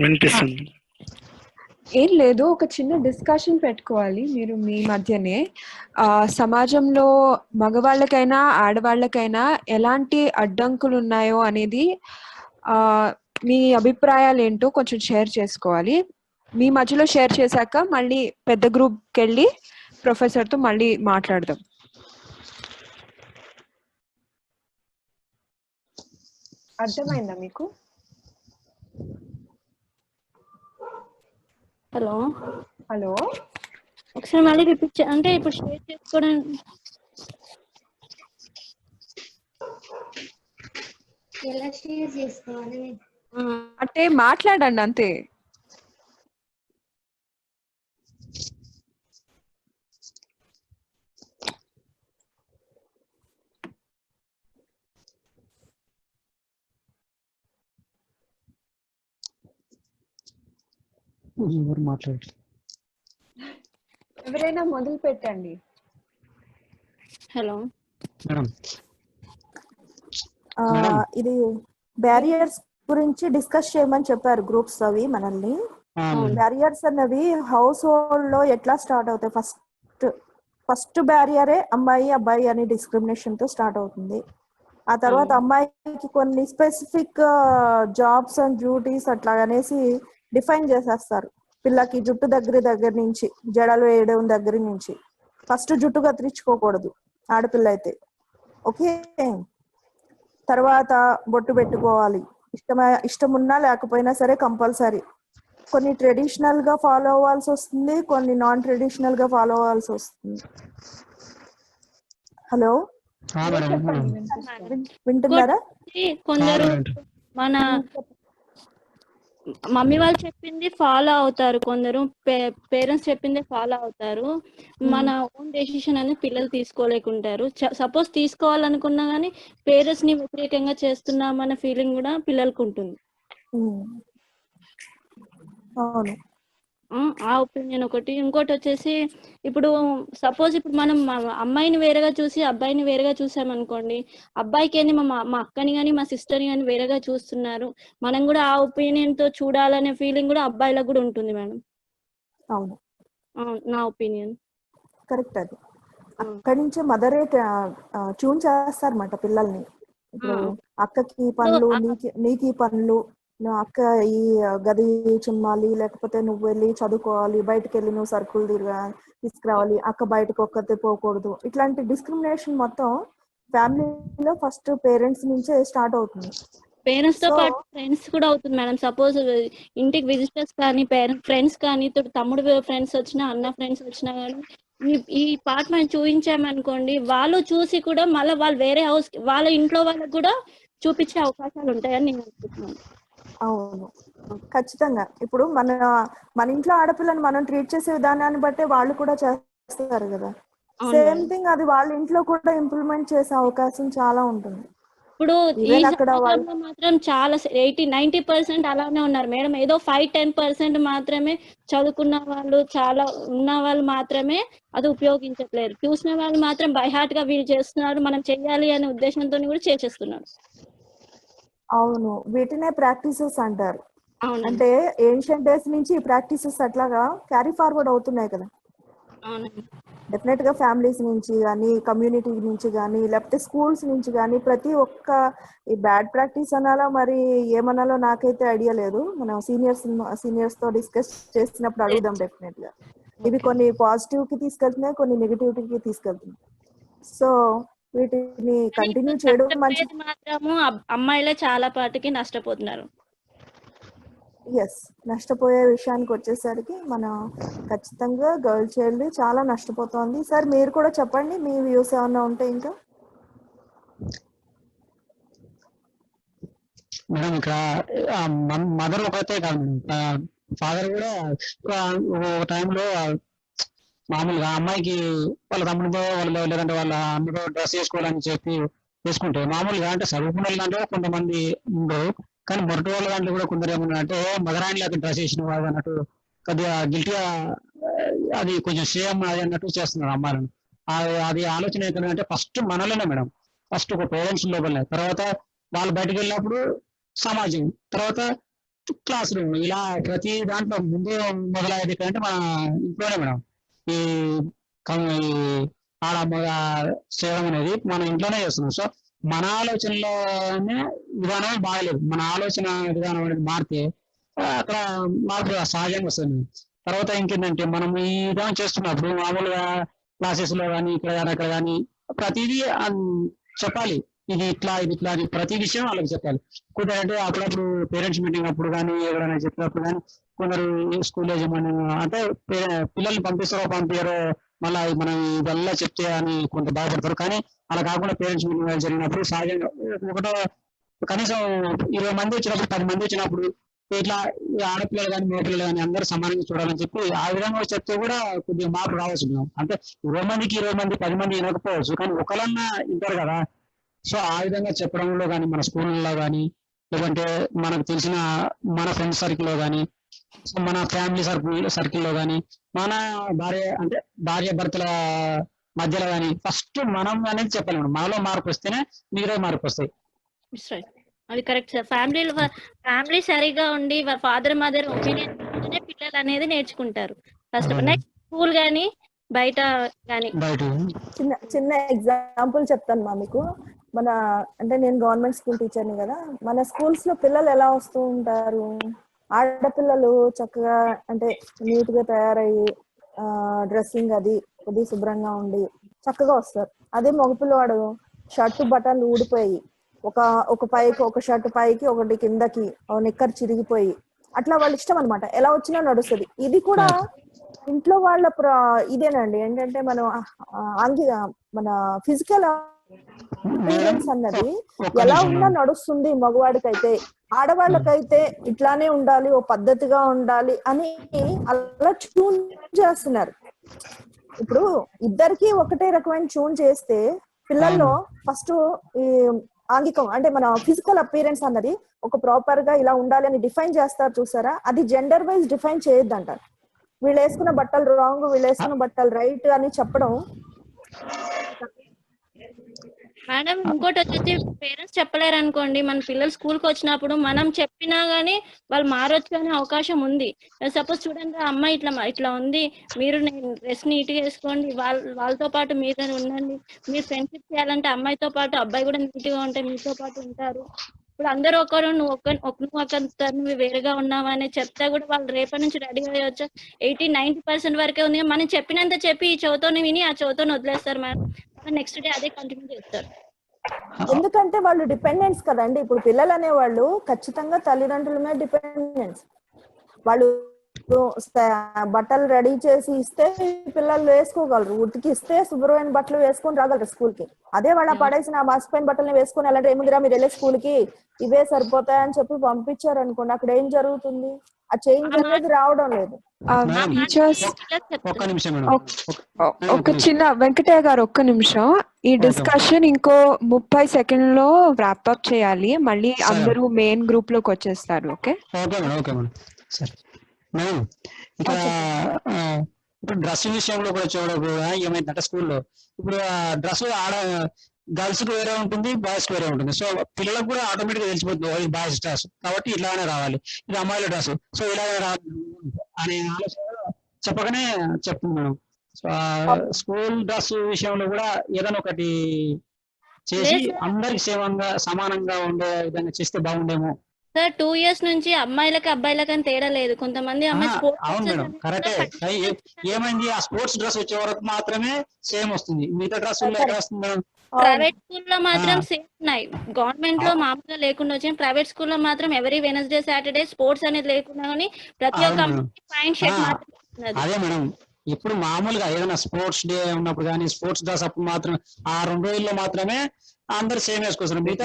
వినిపిస్తుంది. ఏం లేదు, ఒక చిన్న discussion పెట్టుకోవాలి మీరు మీ మధ్యనే. సమాజంలో మగవాళ్ళకైనా ఆడవాళ్ళకైనా ఎలాంటి అడ్డంకులు ఉన్నాయో అనేది మీ అభిప్రాయాలు ఏంటో కొంచెం షేర్ చేసుకోవాలి. మీ మధ్యలో షేర్ చేశాక మళ్ళీ పెద్ద గ్రూప్కి వెళ్ళి ప్రొఫెసర్తో మళ్ళీ మాట్లాడదాం. అర్థమైందా మీకు? హలో హలో, ఒకసారి మళ్ళీ రిపీట్ అంటే ఇప్పుడు షేర్ చేసుకోవడానికి ఎలా షేర్ చేసుకోవాలి అంటే మాట్లాడండి అంతే. ఎవరు మాట్లాడలేదు. ఎవరైనా మొదలు పెట్టండి. హలో మేడం, ఇది బ్యారియర్స్ గురించి డిస్కస్ చేయమని చెప్పారు గ్రూప్స్ అవి మనల్ని. బ్యారియర్స్ అన్నవి హౌస్ హోల్డ్ లో ఎట్లా స్టార్ట్ అవుతాయి? ఫస్ట్ బ్యారియరే అమ్మాయి అబ్బాయి అనే డిస్క్రిమినేషన్ తో స్టార్ట్ అవుతుంది. ఆ తర్వాత అమ్మాయికి కొన్ని స్పెసిఫిక్ జాబ్స్ అండ్ డ్యూటీస్ అట్లా అనేసి డిఫైన్ చేసేస్తారు. పిల్లకి జుట్టు దగ్గర నుంచి, జడలు వేయడం దగ్గర నుంచి, ఫస్ట్ జుట్టు కత్తిరించుకోకూడదు ఆడపిల్ల అయితే. ఓకే, తర్వాత బొట్టు పెట్టుకోవాలి, ఇష్టమున్నా లేకపోయినా సరే కంపల్సరీ. కొన్ని ట్రెడిషనల్ గా ఫాలో అవ్వాల్సి వస్తుంది, కొన్ని నాన్ ట్రెడిషనల్ గా ఫాలో అవ్వాల్సి వస్తుంది. హలో వింటున్నారా? కొందరు మన మమ్మీ వాళ్ళు చెప్పింది ఫాలో అవుతారు, కొందరు పేరెంట్స్ చెప్పిందే ఫాలో అవుతారు. మన ఓన్ డెసిషన్ అనేది పిల్లలు తీసుకోలేకుంటారు. సపోజ్ తీసుకోవాలనుకున్నా కానీ పేరెంట్స్ ని వ్యతిరేకంగా చేస్తున్నామన్న ఫీలింగ్ కూడా పిల్లలకు ఉంటుంది. అవును, ఆ ఒపీనియన్ ఒకటి. ఇంకోటి వచ్చేసి ఇప్పుడు సపోజ్ ఇప్పుడు మనం అమ్మాయిని వేరేగా చూసి అబ్బాయిని వేరేగా చూసామనుకోండి, అబ్బాయికి అని మా అక్కని కానీ మా సిస్టర్ని కానీ వేరేగా చూస్తున్నారు, మనం కూడా ఆ ఒపీనియన్ తో చూడాలనే ఫీలింగ్ కూడా అబ్బాయిలకు కూడా ఉంటుంది మేడం. అవును, నా ఒపీనియన్ కరెక్ట్. అది అక్కడి నుంచే మదరే ట్యూన్ చేస్తారన్నమాట పిల్లల్ని. ఇప్పుడు అక్కకి పనులు, నీకు ఈ పనులు, అక్క ఈ గది చిమ్మాలి, లేకపోతే నువ్వు వెళ్ళి చదువుకోవాలి, బయటకు వెళ్ళి నువ్వు సరుకులు తీసుకురావాలి, అక్క బయటకు ఒక్కతే పోకూడదు. ఇట్లాంటి డిస్క్రిమినేషన్ మొత్తం ఫ్యామిలీలో ఫస్ట్ పేరెంట్స్ నుంచే స్టార్ట్ అవుతుంది. పేరెంట్స్ తో పాటు ఫ్రెండ్స్ కూడా అవుతుంది మేడం. సపోజ్ ఇంటికి విజిటర్స్ కానీ ఫ్రెండ్స్ కానీ, తమ్ముడు ఫ్రెండ్స్ వచ్చినా, అన్న ఫ్రెండ్స్ వచ్చినా కానీ ఈ పార్ట్ మనం చూపించామనుకోండి, వాళ్ళు చూసి కూడా మళ్ళీ వాళ్ళు వేరే హౌస్ వాళ్ళ ఇంట్లో వాళ్ళకి కూడా చూపించే అవకాశాలు ఉంటాయని నేను అనుకుంటున్నాను. అవును, ఖచ్చితంగా. ఇప్పుడు మన ఇంట్లో ఆడపిల్లని మనం ట్రీట్ చేసే విధానాన్ని బట్టే వాళ్ళు కూడా చేస్తారు కదా. సేమ్ థింగ్ అది వాళ్ళ ఇంట్లో కూడా ఇంప్లిమెంట్ చేసే అవకాశం చాలా ఉంటుంది. ఇప్పుడు ఈ సమాజంలో మాత్రం చాలా 80-90% అలానే ఉన్నారు మేడం. ఏదో 5-10% మాత్రమే చదువుకున్న వాళ్ళు, చాలా ఉన్న వాళ్ళు మాత్రమే అది ఉపయోగించట్లేదు. చూసిన వాళ్ళు మాత్రం బై హార్ట్ గా వీళ్ళు చేస్తున్నారు, మనం చెయ్యాలి అనే ఉద్దేశంతో కూడా చేసేస్తున్నారు. అవును, వీటినే ప్రాక్టీసెస్ అంటారు. అంటే ఏన్షియంట్ డేస్ నుంచి ఈ ప్రాక్టీసెస్ అట్లాగా క్యారీ ఫార్వర్డ్ అవుతున్నాయి కదా. డెఫినెట్ గా ఫ్యామిలీస్ నుంచి కానీ, కమ్యూనిటీ నుంచి కానీ, లేకపోతే స్కూల్స్ నుంచి కానీ, ప్రతి ఒక్క ఈ బ్యాడ్ ప్రాక్టీస్ అనాలో మరి ఏమనాలో నాకైతే ఐడియా లేదు. మనం సీనియర్స్ తో డిస్కస్ చేసినప్పుడు అడుగుదాం డెఫినెట్ గా. ఇవి కొన్ని పాజిటివ్ కి తీసుకెళ్తున్నాయి, కొన్ని నెగిటివిటీకి తీసుకెళ్తున్నాయి. సో వీటిని కంటిన్యూ చేయడం మంచిది. మాత్రము అమ్మాయిలే చాలా పాటికి నష్టపోతున్నారు. ఎస్, నష్టపోయే విషయానికి వచ్చేసరికి మనం ఖచ్చితంగా గర్ల్ చైల్డ్ చాలా నష్టపోతోంది. సార్ మీరు కూడా చెప్పండి, మీ వ్యూస్ ఏమన్నా ఉంటే. ఇంకా మేడం ఇక్కడ మదర్ ఒకటే కాదు, ఫాదర్ కూడా ఒక టైంలో మామూలుగా అమ్మాయికి వాళ్ళ తమ్ముడితో వాళ్ళు లేదంటే వాళ్ళ అన్నతో డ్రెస్ వేసుకోవాలని చెప్పి వేసుకుంటే, మామూలుగా అంటే చదువుకున్న దాంట్లో కొంతమంది ఉండరు, కానీ మొదటి వాళ్ళ దాంట్లో కూడా కొందరు ఏమన్నా అంటే మదర్ హ్యాండ్ లాగా డ్రెస్ వేసిన వాళ్ళు అన్నట్టు కొద్దిగా గిల్టీగా అది కొంచెం సేమ్ అది అన్నట్టు చేస్తున్నారు అమ్మాయిలను. అది ఆలోచన ఎక్కడంటే ఫస్ట్ మనలోనే మేడం. ఫస్ట్ ఒక పేరెంట్స్ లోపలనే, తర్వాత వాళ్ళు బయటకు వెళ్ళినప్పుడు సమాజం, తర్వాత క్లాస్ రూమ్, ఇలా ప్రతి దాంట్లో ముందు మొదలయ్యేది ఎక్కడంటే మన ఇంట్లోనే మేడం. ఈ ఆడ మగ చేయడం అనేది మన ఇంట్లోనే చేస్తున్నాం. సో మన ఆలోచనలోనే విధానం బాగలేదు. మన ఆలోచన విధానం అనేది మారితే అక్కడ మార్పు సహజంగా వస్తుంది. తర్వాత ఇంకేంటంటే మనం ఈ విధానం చేస్తున్నప్పుడు మామూలుగా క్లాసెస్ లో కానీ ఇక్కడ కానీ అక్కడ కానీ ప్రతిదీ చెప్పాలి, ఇది ఇట్లా ఇది ఇట్లా అని ప్రతి విషయం వాళ్ళకి చెప్పాలి. కుదరంటే అప్పుడప్పుడు పేరెంట్స్ మీటింగ్ అప్పుడు కానీ ఎవరైనా చెప్పినప్పుడు కానీ కొందరు స్కూల్ యజమాని అంటే పిల్లల్ని పంపిస్తారో పంపించారో మళ్ళీ మనం ఇవల్లా చెప్తే అని కొంత బాధపడతారు. కానీ అలా కాకుండా పేరెంట్స్ మీటింగ్ జరిగినప్పుడు సహజంగా ఒకటో కనీసం 20 మంది వచ్చినప్పుడు 10 మంది వచ్చినప్పుడు ఇట్లా ఆడపిల్లలు కానీ మగపిల్లలు కానీ అందరూ సమానంగా చూడాలని చెప్పి ఆ విధంగా చెప్తే కూడా కొద్దిగా మార్పు రావచ్చు. అంటే 20 మందికి 20 మంది 10 మంది వినకపోవచ్చు, కానీ ఒకళ్ళన్నా వింటారు కదా. సో ఆ విధంగా చెప్పడంలో కానీ మన స్కూళ్ళలో కానీ, లేదంటే మనకు తెలిసిన మన ఫ్రెండ్స్ సర్కిల్లో కానీ, మన ఫ్యామిలీ సర్కిల్లో కానీ, మన భార్య భర్తల మధ్యలో కానీ ఫస్ట్ మనం అనేది చెప్పాలి. మనలో మార్పు వస్తేనే మిగతా మార్పు వస్తాయి. అది కరెక్ట్ సార్. ఫ్యామిలీ సరిగా ఉండి ఫాదర్ మదర్ ఒపీనియన్ పిల్లలు అనేది నేర్చుకుంటారు ఫస్ట్. నెక్స్ట్ స్కూల్ కానీ బయట కానీ. చిన్న ఎగ్జాంపుల్ చెప్తాను మీకు. అంటే నేను గవర్నమెంట్ స్కూల్ టీచర్ని కదా. మన స్కూల్స్ లో పిల్లలు ఎలా వస్తూ ఉంటారు, ఆడపిల్లలు చక్కగా అంటే నీట్ గా తయారయ్యి డ్రెస్సింగ్ అది కొద్దిగా శుభ్రంగా ఉండి చక్కగా వస్తారు. అదే మగపిల్లవాడు షర్టు బట్టలు ఊడిపోయి ఒక పైకి ఒక షర్ట్ పైకి ఒకటి కిందకి నిక్కర్ చిరిగిపోయి అట్లా వాళ్ళ ఇష్టం అనమాట, ఎలా వచ్చినా నడుస్తుంది. ఇది కూడా ఇంట్లో వాళ్ళ ఇదేనండి, ఏంటంటే మనం మన ఫిజికల్ అపీరెన్స్ అన్నది ఎలా ఉన్నా నడుస్తుంది మగవాడికైతే. ఆడవాళ్ళకైతే ఇట్లానే ఉండాలి, ఓ పద్ధతిగా ఉండాలి అని అలా ట్యూన్ చేస్తున్నారు. ఇప్పుడు ఇద్దరికి ఒకటే రకమైన ట్యూన్ చేస్తే పిల్లల్లో ఫస్ట్ ఈ ఆంగికం అంటే మన ఫిజికల్ అపీరెన్స్ అన్నది ఒక ప్రాపర్ గా ఇలా ఉండాలి అని డిఫైన్ చేస్తారు చూసారా, అది జెండర్ వైజ్ డిఫైన్ చేయొద్దు అంటారు. వీళ్ళు వేసుకున్న బట్టలు రాంగ్, వీళ్ళు వేసుకున్న బట్టలు రైట్ అని చెప్పడం. మేడం ఇంకోటి వచ్చేసి పేరెంట్స్ చెప్పలేరు అనుకోండి, మన పిల్లలు స్కూల్కి వచ్చినప్పుడు మనం చెప్పినా గానీ వాళ్ళు మారొచ్చు అనే అవకాశం ఉంది. సపోజ్ చూడండి, అమ్మాయి ఇట్లా ఉంది, మీరు డ్రెస్ నీట్గా వేసుకోండి, వాళ్ళతో పాటు మీరు ఉండండి, మీరు ఫ్రెండ్షిప్ చేయాలంటే అమ్మాయితో పాటు అబ్బాయి కూడా నీట్గా ఉంటే మీతో పాటు ఉంటారు. ఇప్పుడు అందరూ ఒకరు నువ్వు నువ్వు వేరుగా ఉన్నావు అని చెప్తే కూడా వాళ్ళు రేపటి నుంచి రెడీ అయ్యొచ్చు. 80-90% వరకే ఉంది. మనం చెప్పినంత చెప్పి ఈ చదువుతోని విని ఆ చదువుతోని వదిలేస్తారు మేడం, నెక్స్ట్ డే అదే కంటిన్యూ చేస్తారు. ఎందుకంటే వాళ్ళు డిపెండెన్స్ కదండి. ఇప్పుడు పిల్లలు అనేవాళ్ళు ఖచ్చితంగా తల్లిదండ్రుల మీద డిపెండెన్స్. వాళ్ళు బట్టలు రెడీ చేసి ఇస్తే పిల్లలు వేసుకోగలరు, ఉతికిస్తే శుభ్రమైన బట్టలు వేసుకొని రాగలరు స్కూల్ కి. అదే వాళ్ళ పడేసిన మాసిపోయిన బట్టలు వేసుకొని అలాంటి ఏముందిరా మీరు వెళ్ళే స్కూల్ కి, ఇవే సరిపోతాయని చెప్పి పంపించారు అనుకోండి, అక్కడ ఏం జరుగుతుంది? ఆ చేంజ్ అనేది రావడం లేదు. ఒక చిన్న వెంకటయ్య గారు, ఒక్క నిమిషం, ఈ డిస్కషన్ ఇంకో 30 సెకండ్లో వ్రాప్ అప్ చేయాలి, మళ్ళీ అందరూ మెయిన్ గ్రూప్ లోకి వచ్చేస్తారు. ఓకే మేడం, ఇక్కడ ఇప్పుడు డ్రెస్ విషయంలో కూడా కూడా ఏమైందంటే స్కూల్లో ఇప్పుడు డ్రెస్ గర్ల్స్ కి వేరే ఉంటుంది, బాయ్స్ కి వేరే ఉంటుంది. సో పిల్లలకు కూడా ఆటోమేటిక్ గా తెలిసిపోతుంది బాయ్స్ డ్రెస్ కాబట్టి ఇలానే రావాలి, ఇది అమ్మాయిల డ్రెస్, సో ఇలానే రావాలి అనే ఆలోచన చెప్పగానే చెప్తుంది మేడం. సో స్కూల్ డ్రెస్ విషయంలో కూడా ఏదైనా ఒకటి చేసి అందరికి సమానంగా ఉండే విధంగా చేస్తే బాగుండేమో సార్. 2 years నుంచి అమ్మాయిలకి అబ్బాయిలకి అని తేడా లేదు. కొంతమంది అమ్మాయి అవును మేడం, కరెక్టే. ఏమైంది, ఆ స్పోర్ట్స్ డ్రెస్ వచ్చే వరకు మాత్రమే సేమ్ వస్తుంది, మిగతా డ్రెస్ వస్తుంది మేడం. ప్రైవేట్ స్కూల్లో మాత్రం సేమ్ ఉన్నాయి, గవర్నమెంట్ లో మామూలుగా లేకుండా వచ్చాయి. ప్రైవేట్ స్కూల్లో మాత్రం ఎవరీ వెనస్డే సాటర్డే స్పోర్ట్స్ అనేది లేకుండా కానీ ప్రతి ఒక్క పాయింట్ షర్ట్ మాత్రం. అదే మేడం, ఇప్పుడు మామూలుగా ఏదైనా స్పోర్ట్స్ డే ఉన్నప్పుడు కానీ స్పోర్ట్స్ డ్రెస్ అప్పుడు మాత్రమే ఆ 2 రోజుల్లో మాత్రమే అందరు సేమ్ వేసుకొస్తారు, మిగతా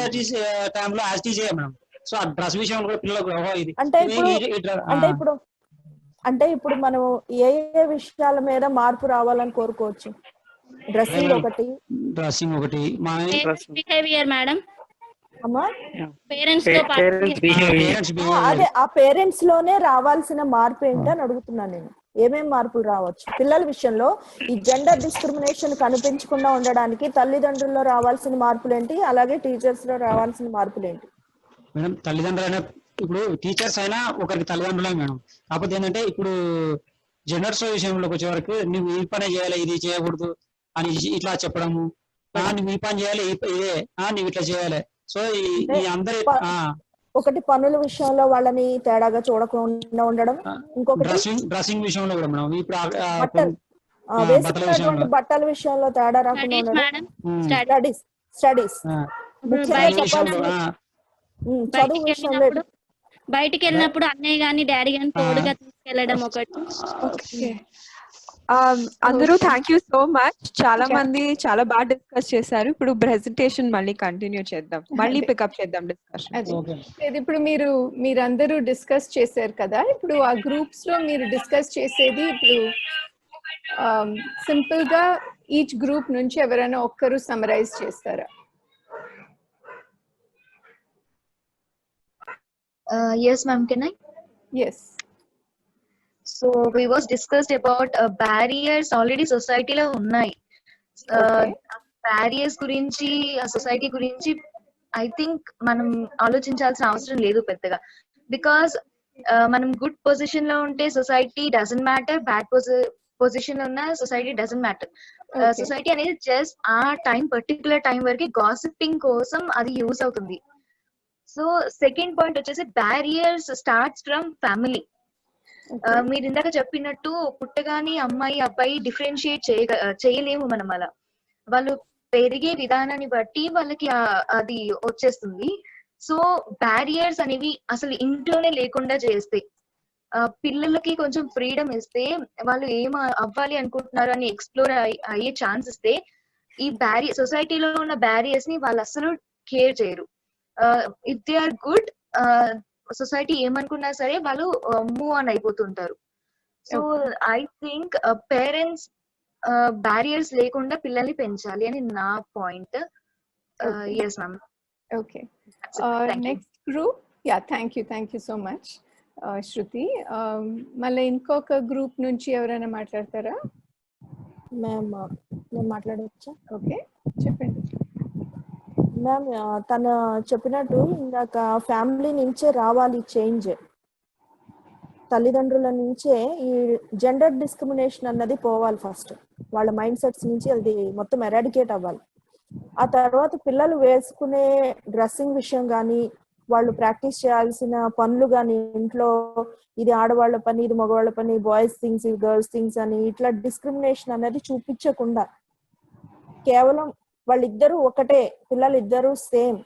టైంలో యాజ్ టీజ్ మేడం. సో ఆ డ్రెస్ విషయంలో కూడా పిల్లలకు అంటే ఇప్పుడు మనం ఏ విషయాల మీద మార్పు రావాలని కోరుకోవచ్చు? డ్రెస్సింగ్ ఒకటి బిహేవియర్ మేడం, అదే ఆ పేరెంట్స్ లోనే రావాల్సిన మార్పు ఏంటని అడుగుతున్నాను నేను. ఏమేం మార్పులు రావచ్చు పిల్లల విషయంలో? ఈ జెండర్ డిస్క్రిమినేషన్ కనిపించకుండా ఉండడానికి తల్లిదండ్రుల్లో రావాల్సిన మార్పులు ఏంటి, అలాగే టీచర్స్ లో రావాల్సిన మార్పులు ఏంటి? మేడం, తల్లిదండ్రులైనా ఇప్పుడు టీచర్స్ అయినా ఒకరికి తల్లిదండ్రులే మేడం. కాకపోతే ఏంటంటే ఇప్పుడు జెండర్స్ విషయంలోకి వచ్చే వరకు నువ్వు ఈ పని చేయాలి, ఇది చేయకూడదు అని ఇట్లా చెప్పడము, నువ్వు ఈ పని చేయాలి, ఇదే నువ్వు ఇట్లా చేయాలి. సో ఈ అందరి ఒకటి పనుల విషయంలో వాళ్ళని తేడాగా చూడకుండా ఉండడం, ఇంకొకటి డ్రెస్సింగ్ విషయంలో కూడా మేడం, ఇప్పుడు వేసుకున్నటువంటి బట్టల విషయంలో తేడా రాకుండా ఉండడం, స్టడీస్ చదువు విషయంలో బయటికి వెళ్ళినప్పుడు అన్నయ్య గాని డాడీ గాని తోడుగా తీసుకెళ్లడం ఒకటి. అందరూ థ్యాంక్ యూ సో మచ్. చాలా మంది చాలా బాగా డిస్కస్ చేశారు. ఇప్పుడు ప్రెజెంటేషన్ మళ్ళీ కంటిన్యూ చేద్దాం, మళ్ళీ పికప్ చేద్దాం డిస్కషన్. ఇప్పుడు మీరందరూ డిస్కస్ చేశారు కదా, ఇప్పుడు ఆ గ్రూప్స్ లో మీరు డిస్కస్ చేసేది ఇప్పుడు సింపుల్ గా ఈచ్ గ్రూప్ నుంచి ఎవరైనా ఒక్కరు సమరైజ్ చేస్తారా? Yes ma'am, can I? Yes. So we was discussed about barriers already society lo unnai. Barriers gurinchi society gurinchi I think manam alochinchalsina avasaram ledu pettaga, because manam good position lo unte society doesn't matter, bad position lo unna society doesn't matter. Society anedi just aa time particular time variki gossiping kosam adi use avutundi. So second point వచ్చేసి barriers starts from family. మీరు ఇందాక చెప్పినట్టు పుట్టగానే అమ్మాయి అబ్బాయి differentiate చేయలేము మనం. అలా వాళ్ళు పెరిగే విధానాన్ని బట్టి వాళ్ళకి అది వచ్చేస్తుంది. సో బ్యారియర్స్ అనేవి అసలు ఇంట్లోనే లేకుండా చేస్తే, పిల్లలకి కొంచెం ఫ్రీడమ్ ఇస్తే, వాళ్ళు ఏం అవ్వాలి అనుకుంటున్నారు అని ఎక్స్ప్లోర్ అయ్యే ఛాన్స్ ఇస్తే, ఈ సొసైటీలో ఉన్న బ్యారియర్స్ ని వాళ్ళు అసలు కేర్ చేయరు. If they are good, society ఏమనుకున్నా సరే వాళ్ళు మూవ్ ఆన్ అయిపోతుంటారు. So I think parents barriers లేకుండా పిల్లల్ని పెంచాలి అని నా point. Yes ma'am. Okay, next group. Yeah, thank you so much Shruti. మళ్ళీ ఇంకొక గ్రూప్ నుంచి ఎవరైనా మాట్లాడతారా? నేను మాట్లాడవచ్చా? ఓకే, చెప్పండి మ్యామ్. తను చెప్పినట్టు ఇందాక ఫ్యామిలీ నుంచే రావాలి చేంజ్, తల్లిదండ్రుల నుంచే ఈ జెండర్ డిస్క్రిమినేషన్ అన్నది పోవాలి. ఫస్ట్ వాళ్ళ మైండ్ సెట్స్ నుంచి అది మొత్తం ఎరాడికేట్ అవ్వాలి. ఆ తర్వాత పిల్లలు వేసుకునే డ్రెస్సింగ్ విషయం కానీ, వాళ్ళు ప్రాక్టీస్ చేయాల్సిన పనులు కానీ, ఇంట్లో ఇది ఆడవాళ్ళ పని, ఇది మగవాళ్ళ పని, బాయ్స్ థింగ్స్, ఇది గర్ల్స్ థింగ్స్ అని ఇట్లా డిస్క్రిమినేషన్ అనేది చూపించకుండా, కేవలం వాళ్ళిద్దరూ ఒకటే, పిల్లలు ఇద్దరు సేమ్,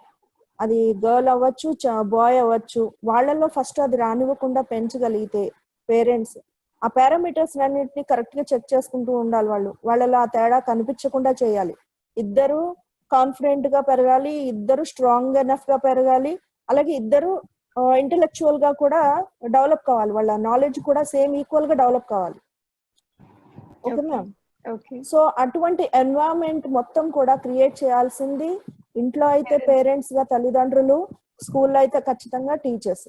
అది గర్ల్ అవ్వచ్చు బాయ్ అవ్వచ్చు, వాళ్ళల్లో ఫస్ట్ అది రానివ్వకుండా పెంచగలిగితే పేరెంట్స్ ఆ పారామీటర్స్ అన్నింటినీ కరెక్ట్ గా చెక్ చేసుకుంటూ ఉండాలి. వాళ్ళలో ఆ తేడా కనిపించకుండా చేయాలి. ఇద్దరు కాన్ఫిడెంట్ గా పెరగాలి, ఇద్దరు స్ట్రాంగ్ ఎనఫ్ గా పెరగాలి, అలాగే ఇద్దరు ఇంటెలెక్చువల్ గా కూడా డెవలప్ కావాలి, వాళ్ళ నాలెడ్జ్ కూడా సేమ్ ఈక్వల్ గా డెవలప్ కావాలి. Okay ma'am. సో అటువంటి ఎన్వైరన్మెంట్ మొత్తం కూడా క్రియేట్ చేయాల్సింది ఇంట్లో అయితే పేరెంట్స్ గా తల్లిదండ్రులు, స్కూల్లో అయితే ఖచ్చితంగా టీచర్స్.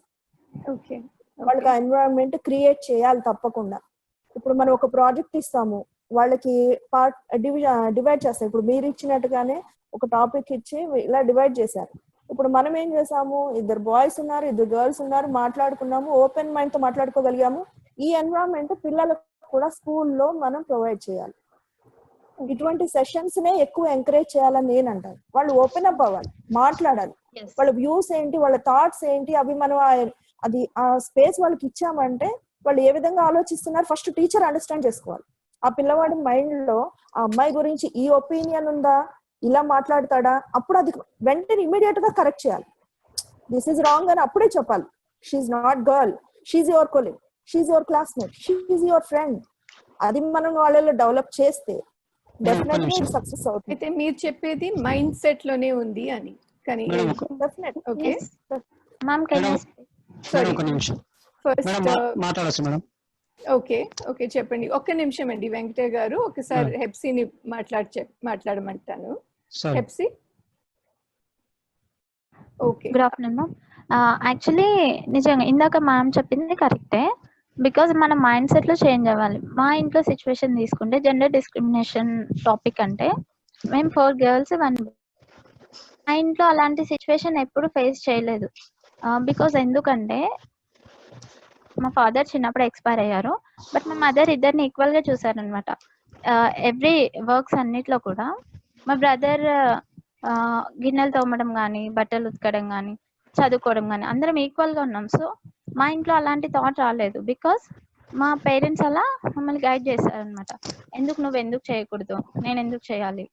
వాళ్ళకి ఆ ఎన్వైరన్మెంట్ క్రియేట్ చేయాలి తప్పకుండా. ఇప్పుడు మనం ఒక ప్రాజెక్ట్ ఇస్తాము, వాళ్ళకి డివైడ్ చేస్తాం. ఇప్పుడు మీరు ఇచ్చినట్టుగానే ఒక టాపిక్ ఇచ్చి ఇలా డివైడ్ చేశారు. ఇప్పుడు మనం ఏం చేసాము, ఇద్దరు బాయ్స్ ఉన్నారు, ఇద్దరు గర్ల్స్ ఉన్నారు, మాట్లాడుకున్నాము, ఓపెన్ మైండ్ తో మాట్లాడుకోగలిగాము. ఈ ఎన్విరాన్మెంట్ పిల్లలకు కూడా స్కూల్లో మనం ప్రొవైడ్ చేయాలి. ఇటువంటి సెషన్స్ నే ఎక్కువ ఎంకరేజ్ చేయాలని నేను అంటాను. వాళ్ళు ఓపెన్ అప్ అవ్వాలి, మాట్లాడాలి, వాళ్ళ వ్యూస్ ఏంటి, వాళ్ళ థాట్స్ ఏంటి, అవి మనం అది ఆ స్పేస్ వాళ్ళకి ఇచ్చామంటే వాళ్ళు ఏ విధంగా ఆలోచిస్తున్నారు ఫస్ట్ టీచర్ అండర్స్టాండ్ చేసుకోవాలి. ఆ పిల్లవాడి మైండ్ లో ఆ అమ్మాయి గురించి ఈ ఒపీనియన్ ఉందా, ఇలా మాట్లాడతాడా, అప్పుడు అది వెంటనే ఇమీడియట్ గా కరెక్ట్ చేయాలి. దిస్ ఈజ్ రాంగ్ అని అప్పుడే చెప్పాలి. She's not girl, she's your colleague, she's your classmate, she's your friend. అది మనం వాళ్ళలో డెవలప్ చేస్తే డెఫినెట్లీ సక్సెస్ అవుతుంది. అయితే మీరు చెప్పేది మైండ్ సెట్ లోనే ఉంది అని, కానీ definite. Okay ma'am, can I first మాట్లాడొచ్చు మేడం? ఓకే చెప్పండి. ఒక్క నిమిషం అండి వెంకటయ్య గారు, ఒకసారి హెప్సీని మాట్లాడమంటాను. Hepsi. Okay, good afternoon ma'am. Actually నిజంగా ఇందాక మ్యామ్ చెప్పింది కరెక్టే. బికాజ్ మన మైండ్ సెట్ లో చేంజ్ అవ్వాలి. మా ఇంట్లో సిచ్యువేషన్ తీసుకుంటే జెండర్ డిస్క్రిమినేషన్ టాపిక్ అంటే మేము 4 girls 1 boy. మా ఇంట్లో అలాంటి సిచ్యువేషన్ ఎప్పుడు ఫేస్ చేయలేదు. బికాజ్ ఎందుకంటే మా ఫాదర్ చిన్నప్పుడు ఎక్స్పైర్ అయ్యారు, బట్ మా మదర్ ఇద్దరిని ఈక్వల్ గా చూసారనమాట. ఎవ్రీ వర్క్స్ అన్నిట్లో కూడా మా బ్రదర్ గిన్నెలు తోమడం కానీ, బట్టలు ఉతకడం కానీ, చదువుకోవడం కానీ అందరం ఈక్వల్ గా ఉన్నాం. సో మా ఇంట్లో అలాంటి థాట్ రాలేదు. బికాస్ మా పేరెంట్స్ అలా మమ్మల్ని గైడ్ చేశారనమాట. నువ్వు ఎందుకు చేయకూడదు, నేను ఎందుకు చేయాలి.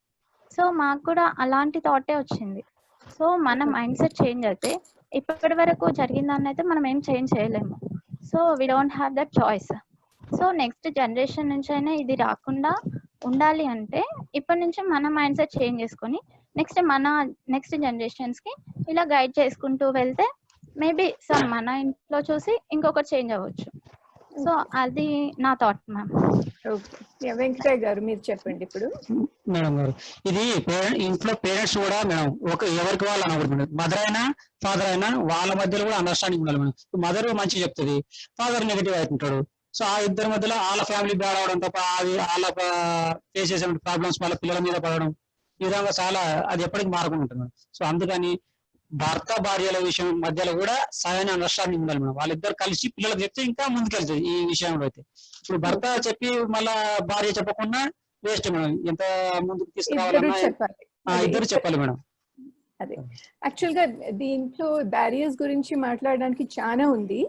సో మాకు కూడా అలాంటి థాటే వచ్చింది. సో మన మైండ్ సెట్ చేంజ్ అయితే ఇప్పటి వరకు జరిగిన దాన్ని అయితే మనం ఏం చేంజ్ చేయలేము. So we don't have that choice. So next generation నుంచి అయినా ఇది రాకుండా ఉండాలి అంటే ఇప్పటి నుంచి మన మైండ్ సెట్ చేంజ్ చేసుకొని నెక్స్ట్ జనరేషన్స్ కి ఇలా గైడ్ చేసుకుంటూ వెళ్తే మేబీ మన ఇంట్లో చూసి ఇంకొకటి చేంజ్ అవ్వచ్చు. సో అది నా థాట్ మ్యామ్. వెంకటయ్య గారు మీరు చెప్పండి ఇప్పుడు. మేడం గారు, ఇది ఇంట్లో పేరెంట్స్ కూడా మేడం ఎవరికి వాళ్ళు అనకూడదు మేడం. మదర్ అయినా ఫాదర్ అయినా వాళ్ళ మధ్యలో కూడా అండర్స్టాండింగ్ ఉండాలి మేడం. మదర్ మంచి చెప్తుంది, ఫాదర్ నెగిటివ్ అవుతుంటాడు. సో ఆ ఇద్దరి మధ్యలో వాళ్ళ ఫ్యామిలీ బ్యాడ్ అవడం తప్ప అది వాళ్ళ ఫేస్ చేసే ప్రాబ్లమ్స్ వాళ్ళ పిల్లల మీద పడడం, ఈ విధంగా చాలా అది ఎప్పటికీ మారకుండా ఉంటుంది మేడం. సో అందుకని భర్త భార్యల విషయం మధ్యలో కూడా సరైన అండర్స్టాండింగ్ ఉండాలి మేడం. వాళ్ళిద్దరు కలిసి పిల్లలకు చెప్తే ఇంకా ముందుకెళ్తుంది ఈ విషయంలో. అయితే ఇప్పుడు భర్త చెప్పి మళ్ళా భార్య చెప్పకుండా వేస్ట్ మేడం. ఎంత ముందుకు తీసుకురావాలన్నా ఇద్దరు చెప్పాలి మేడం. అదే యాక్చువల్ గా దీంట్లో బ్యారియర్స్ గురించి మాట్లాడడానికి చాలా ఉంది.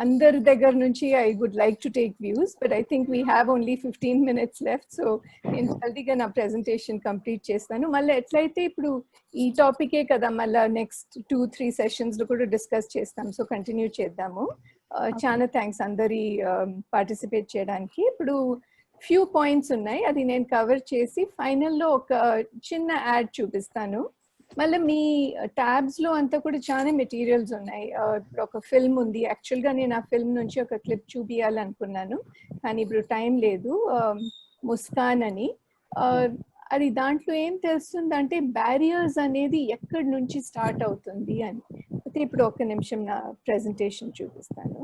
అందరి దగ్గర నుంచి I would like to take views, but I think we have only 15 minutes left, so నేను జల్దీగా నా ప్రెజెంటేషన్ కంప్లీట్ చేస్తాను. మళ్ళీ ఎట్లయితే ఇప్పుడు ఈ టాపికే కదా మళ్ళీ నెక్స్ట్ 2-3 సెషన్స్ లో కూడా డిస్కస్ చేస్తాం, సో కంటిన్యూ చేద్దాము. చాలా థ్యాంక్స్ అందరి పార్టిసిపేట్ చేయడానికి. ఇప్పుడు ఫ్యూ పాయింట్స్ ఉన్నాయి, అది నేను కవర్ చేసి ఫైనల్లో ఒక చిన్న యాడ్ చూపిస్తాను. మళ్ళీ మీ ట్యాబ్స్ లో అంతా కూడా చాలా మెటీరియల్స్ ఉన్నాయి. ఇప్పుడు ఒక ఫిల్మ్ ఉంది, యాక్చువల్గా నేను ఆ ఫిల్మ్ నుంచి ఒక క్లిప్ చూపించాలనుకున్నాను కానీ ఇప్పుడు టైం లేదు. ముస్కాన్ అని, అది దాంట్లో ఏం తెలుస్తుంది అంటే బ్యారియర్స్ అనేది ఎక్కడి నుంచి స్టార్ట్ అవుతుంది అని. అయితే ఇప్పుడు ఒక నిమిషం నా ప్రెజెంటేషన్ చూపిస్తాను.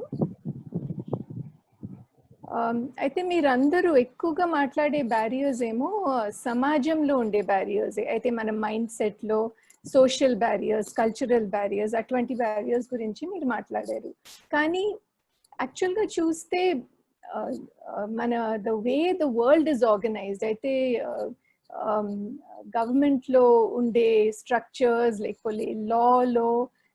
అయితే మీరందరూ ఎక్కువగా మాట్లాడే బ్యారియర్స్ ఏమో సమాజంలో ఉండే బ్యారియర్స్, అయితే మన మైండ్ సెట్లో సోషల్ బ్యారియర్స్, కల్చరల్ బ్యారియర్స్, అటువంటి బ్యారియర్స్ గురించి మీరు మాట్లాడారు. కానీ యాక్చువల్గా చూస్తే మన the way the world is organised, అయితే గవర్నమెంట్లో ఉండే స్ట్రక్చర్స్, లేకపోతే లాలో,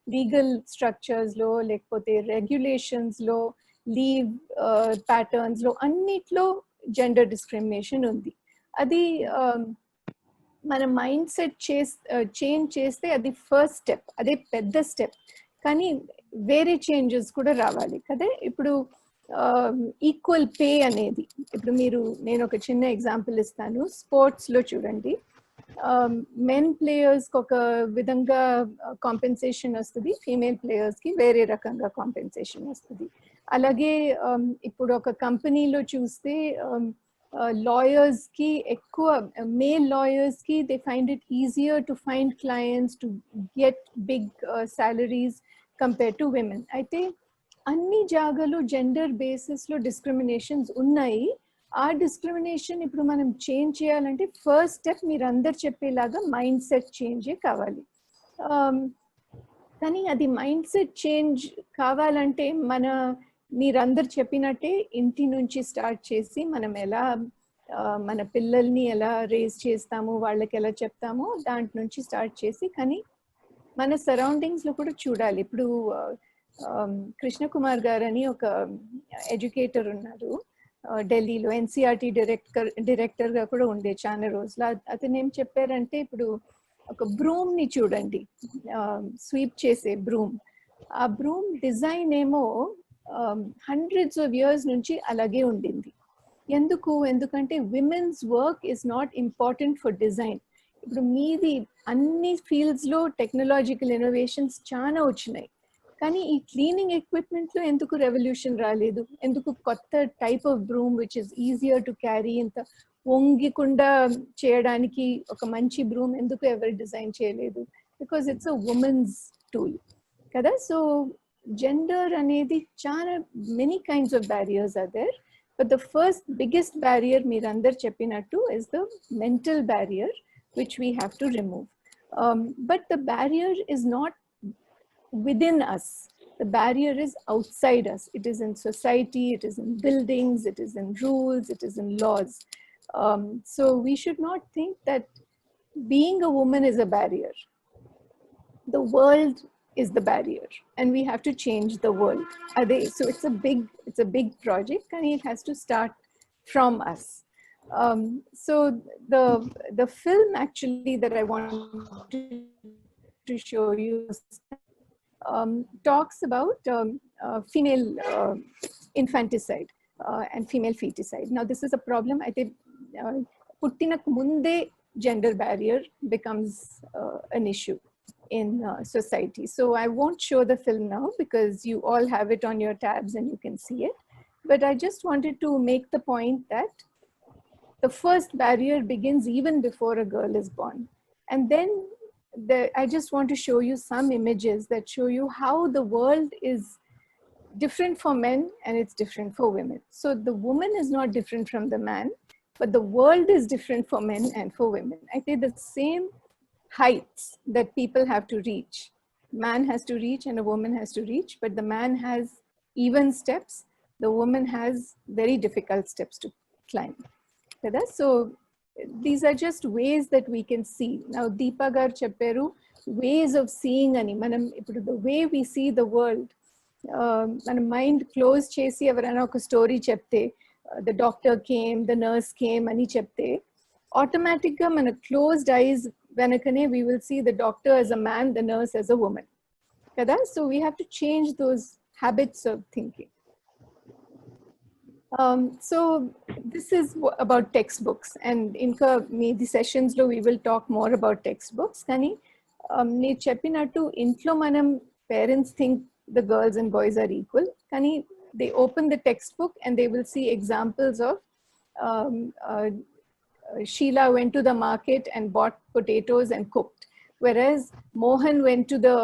లీగల్ స్ట్రక్చర్స్లో, లేకపోతే రెగ్యులేషన్స్లో, లీవ్ ప్యాటర్న్స్ లో అన్నిట్లో జెండర్ డిస్క్రిమినేషన్ ఉంది. అది మన మైండ్ సెట్ చేంజ్ చేస్తే అది ఫస్ట్ స్టెప్, అదే పెద్ద స్టెప్. కానీ వేరే చేంజెస్ కూడా రావాలి కదా. ఇప్పుడు ఈక్వల్ పే అనేది, ఇప్పుడు నేను ఒక చిన్న ఎగ్జాంపుల్ ఇస్తాను. స్పోర్ట్స్ లో చూడండి, మెన్ ప్లేయర్స్ కి ఒక విధంగా కాంపెన్సేషన్ వస్తుంది, ఫీమేల్ ప్లేయర్స్ కి వేరే రకంగా కాంపెన్సేషన్ వస్తుంది. అలాగే ఇప్పుడు ఒక కంపెనీలో చూస్తే లాయర్స్ కి ఎక్కువ, మేల్ లాయర్స్ కి they find it easier to find clients, to get big salaries compare to women. అయితే అన్ని జాగాలో జెండర్ బేసిస్ లో డిస్క్రిమినేషన్స్ ఉన్నాయి. ఆ డిస్క్రిమినేషన్ ఇప్పుడు మనం చేంజ్ చేయాలంటే ఫస్ట్ స్టెప్ మీరు అందరు చెప్పేలాగా మైండ్ సెట్ చేంజే కావాలి. కానీ అది మైండ్ సెట్ చేంజ్ కావాలంటే మీరందరు చెప్పినట్టే ఇంటి నుంచి స్టార్ట్ చేసి మనం ఎలా మన పిల్లల్ని ఎలా రేజ్ చేస్తాము, వాళ్ళకి ఎలా చెప్తామో దాంట్ నుంచి స్టార్ట్ చేసి, కానీ మన సరౌండింగ్స్లో కూడా చూడాలి. ఇప్పుడు కృష్ణ కుమార్ గారు అని ఒక ఎడ్యుకేటర్ ఉన్నారు ఢిల్లీలో, ఎన్సీఆర్టీ డైరెక్టర్గా కూడా ఉండే చాలా రోజులు. అతను ఏం చెప్పారంటే, ఇప్పుడు ఒక బ్రూమ్ ని చూడండి, స్వీప్ చేసే బ్రూమ్, ఆ బ్రూమ్ డిజైన్ ఏమో హండ్రెడ్స్ ఆఫ్ ఇయర్స్ నుంచి అలాగే ఉండింది. ఎందుకంటే women's work is not important for design. ఇప్పుడు మీది అన్ని ఫీల్డ్స్ లో టెక్నాలజికల్ ఇన్నోవేషన్స్ చాలా వచ్చినాయి, కానీ ఈ క్లీనింగ్ ఎక్విప్మెంట్ లో ఎందుకు రెవల్యూషన్ రాలేదు? ఎందుకు కొత్త type of broom which is easier to carry, ఇంత వంగికుండా చేయడానికి ఒక మంచి బ్రూమ్ ఎందుకు ఎవరు డిజైన్ చేయలేదు? Because it's a women's tool కదా. సో జెండర్ అనేది చాలా many kinds of barriers are there, but the first biggest barrier మీరు అందరు చెప్పినట్టు is the mental barrier which we have to remove. But the barrier is not within us. The barrier is outside us. It is in society, it is in buildings, it is in rules, it is in laws. So we should not think that being a woman is a barrier. The world is the barrier, and we have to change the world. So it's a big project, and it has to start from us. So the film actually that I want to show you talks about female infanticide and female feticide. Now this is a problem. I think puttinaku munde gender barrier becomes an issue in society. So I won't show the film now because you all have it on your tabs and you can see it. But I just wanted to make the point that the first barrier begins even before a girl is born. And then I just want to show you some images that show you how the world is different for men and it's different for women. So the woman is not different from the man, but the world is different for men and for women. I think the same heights that people have to reach, man has to reach and a woman has to reach, but the man has even steps, the woman has very difficult steps to climb. So these are just ways that we can see. Now Deepa gar chepparu ways of seeing ani manam ippudu the way we see the world మన mind close చేసి ఎవరైనా ఒక story చెప్తే, the doctor came, the nurse came అని చెప్తే, ఆటోమేటిక్గా మన closed eyes వెనకనే we will see the doctor as a man, the nurse as a woman కదా. So we have to change those habits of thinking. So this is about textbooks, and inka the sessions lo we will talk more about textbooks. Kani nee cheppinattu intlo manam parents think the girls and boys are equal. Kani they open the textbook and they will see examples of Sheila went to the market and bought potatoes and cooked, whereas Mohan went to the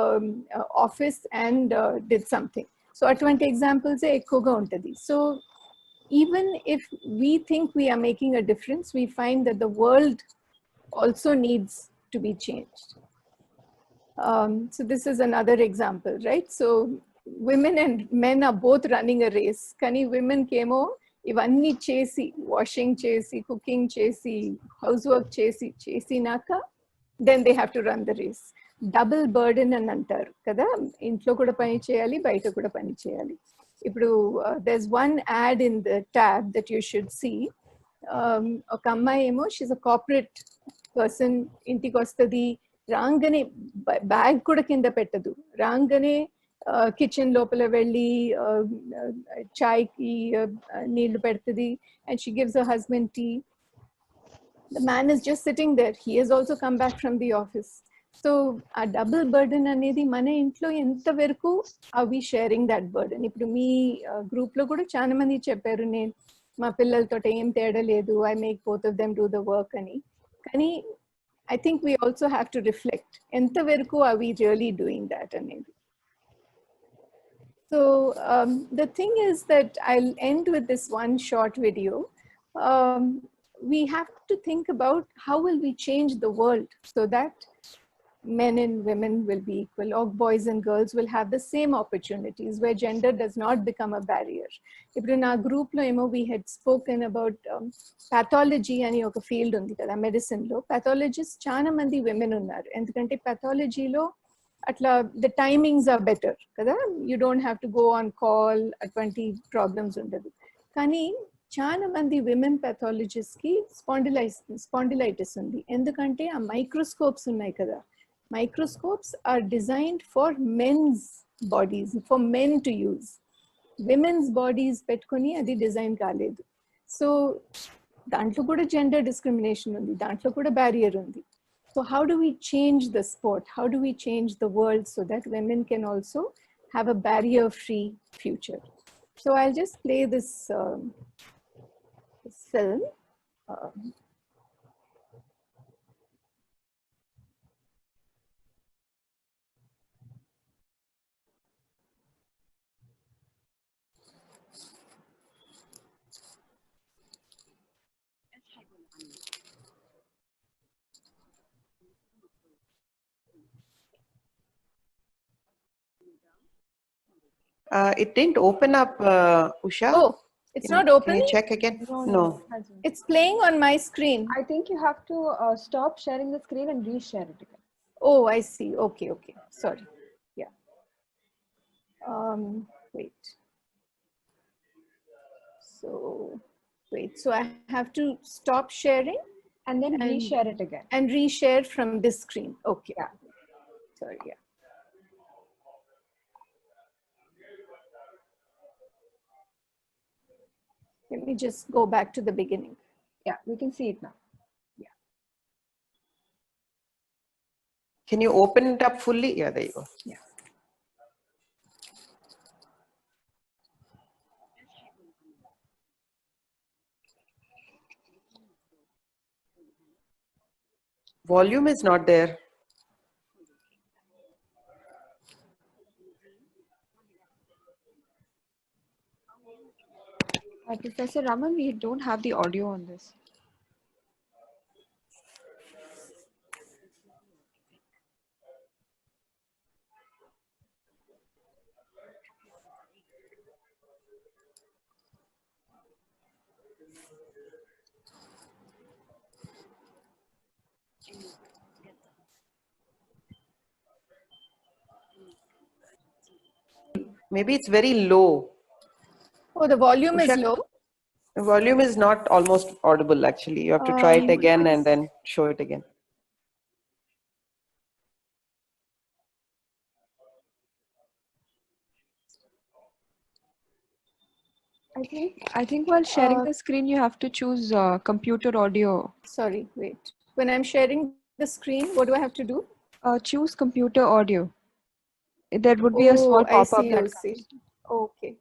office and did something. So atvanti examples e ekkuga untadi. So even if we think we are making a difference, we find that the world also needs to be changed. So this is another example, right? So women and men are both running a race. Kani women kemo ivanni chesi, washing chesi, cooking chesi, housework chesi naka, then they have to run the race. Double burden అని అంటారు కదా, ఇంట్లో కూడా పని చేయాలి, బయట కూడా పని చేయాలి. ఇప్పుడు there's one ad in the tab that you should see. ఒక అమ్మాయి ఏమో షీ's a corporate person, ఇంటికి వస్తుంది, రాగానే బ్యాగ్ కూడా కింద పెట్టదు, రాగానే కిచెన్ లోపల వెళ్ళి చాయ్కి నీళ్లు పెడుతుంది, and she gives her husband tea. The man is just sitting there. He has also come back from the office. So a double burden అనేది మన ఇంట్లో ఎంత వరకు are we sharing that burden? ఇప్పుడు మీ గ్రూప్ లో కూడా చాలా మంది చెప్పారు, నేను మా పిల్లలతో ఏం తేడా లేదు, I make both of them do the work అని. కానీ I think we also have to reflect, ఎంత వరకు are we really doing that అనేది. So the thing is that I'll end with this one short video. We have to think about how will we change the world so that men and women will be equal, or boys and girls will have the same opportunities, where gender does not become a barrier. Ippudu na group lo emo we had spoken about pathology ani oka field undi kada, medicine lo pathologists chaana mandi women unnaru, endukante pathology lo atla the timings are better kada, you don't have to go on call, atvanti problems undadu. Kani చాలా మంది women pathologists కి spondylitis ఉంది, ఎందుకంటే ఆ microscopes ఉన్నాయి కదా, microscopes are designed for men's bodies, for men to use. Women's bodies పెట్టుకొని అది డిజైన్ కాలేదు. సో దాంట్లో కూడా జెండర్ డిస్క్రిమినేషన్ ఉంది, దాంట్లో కూడా బ్యారియర్ ఉంది. So how do we change the sport, how do we change the world so that women can also have a barrier free future? So I'll just play this film. It didn't open up, Usha. Oh, it's not opening? Can you check again? No. It's playing on my screen. I think you have to stop sharing the screen and reshare it again. Oh, I see. Okay. Sorry. Yeah. Wait. So I have to stop sharing and then reshare it again. And reshare from this screen. Okay. Yeah. Sorry. Yeah. Let me just go back to the beginning. Yeah, we can see it now. Yeah. Can you open it up fully? Yeah, there you go. Yeah. Volume is not there. Professor Raman, we don't have the audio on this. Maybe it's very low. Oh, the volume is Usha, low. the volume is not almost audible actually. You have to try it again and then show it again. I think while sharing the screen, you have to choose computer audio. Sorry, wait. When I'm sharing the screen, what do I have to do? Choose computer audio. There would be a small I pop-up see, that I see. Okay.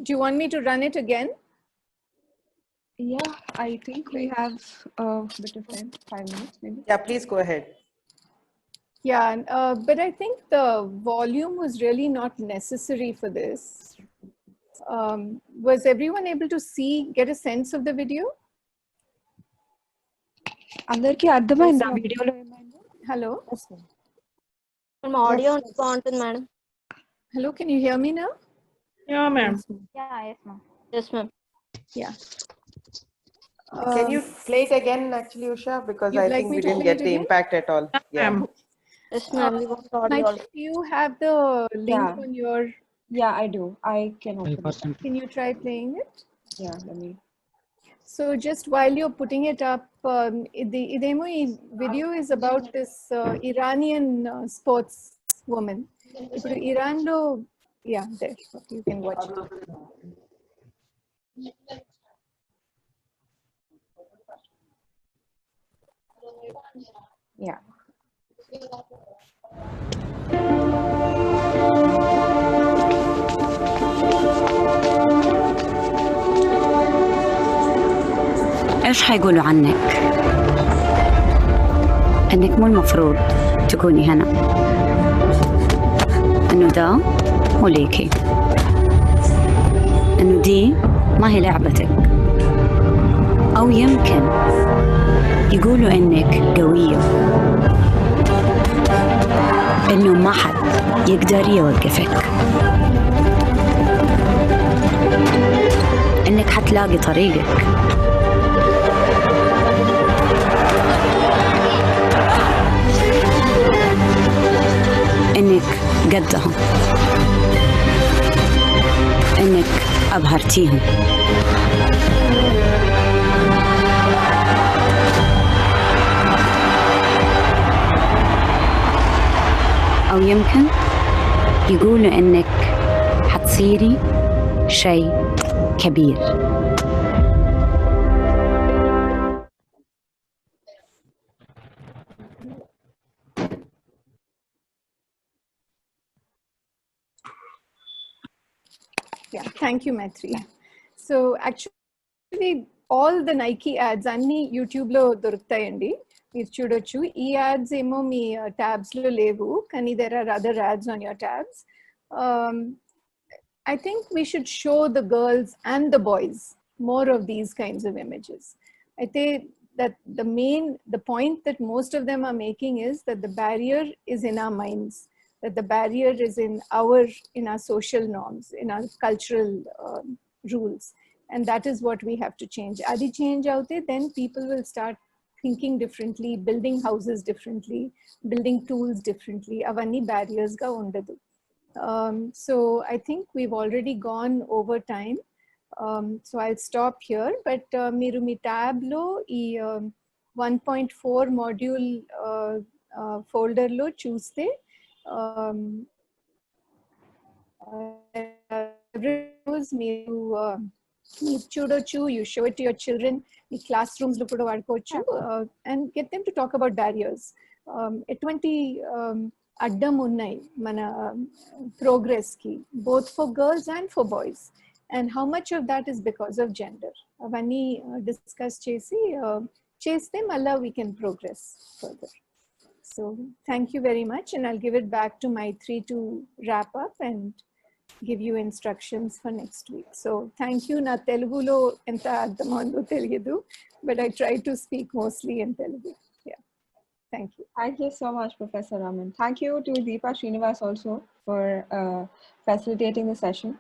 Do you want me to run it again? Yeah, I think we have a bit of time, 5 minutes maybe. Yeah, please go ahead. Yeah, but I think the volume was really not necessary for this. Was everyone able to get a sense of the video? అందరికీ అర్థమైందా వీడియోలో ఏమైందో? Hello? Audio బాగుంటుంది madam. Hello, can you hear me now? Yeah, ma'am. Yeah, yes, ma'am. Yes, ma'am. Yeah. Can you play it again actually, Usha? Because You'd I like think me we to didn't play get it the again? impact at all. Yeah. Yes, ma'am. We want audio also. Do you have the link Yeah. on your... Yeah, I do. I can open it. Can you try playing it? Yeah, let me. So just while you're putting it up, the video is about this Iranian sports woman. Iran lo, yeah, there, you can watch it. Yeah. ايش حيقولوا عنك؟ انك مو المفروض تكوني هنا، انه ده مو ليكي، انه دي ما هي لعبتك، او يمكن يقولوا انك قوية، انه ما حد يقدر يوقفك، انك حتلاقي طريقك، انك قدهم، انك ابهرتيهم، او يمكن يقولوا انك حتصيري شيء كبير. Yeah, thank you, Maitri. So actually, all the Nike ads, anni YouTube lo dorukutayandi. Meer chudochu. Ee ads emo mee tabs lo levu, kani there are other ads on your tabs. I think we should show the girls and the boys more of these kinds of images. I think that the point that most of them are making is that the barrier is in our minds, that the barrier is in our social norms, in our cultural rules. And that is what we have to change. Adi change out there, then people will start thinking differently, building houses differently, building tools differently. Avanni barriers ga undadu. So I think we've already gone over time. So I'll stop here, but Miru mi tab lo ee 1.4 module folder lo chuste మీరు చూడొచ్చు, you show it to your children, me classrooms లో కూడా వాడుకోవచ్చు, and get them to talk about barriers. ఎటువంటి అడ్డం ఉన్నాయి మన progress కి, both for girls and for boys, and how much of that is because of gender. అవన్నీ discuss చేస్తే మళ్ళా we can progress further. So thank you very much, and I'll give it back to Maitri to wrap up and give you instructions for next week. So thank you. Na Telugulo enta ardhamando teliyadu, but I try to speak mostly in Telugu. Yeah. Thank you. Thank you so much, Professor Raman. Thank you to Deepa Srinivas also for facilitating the session.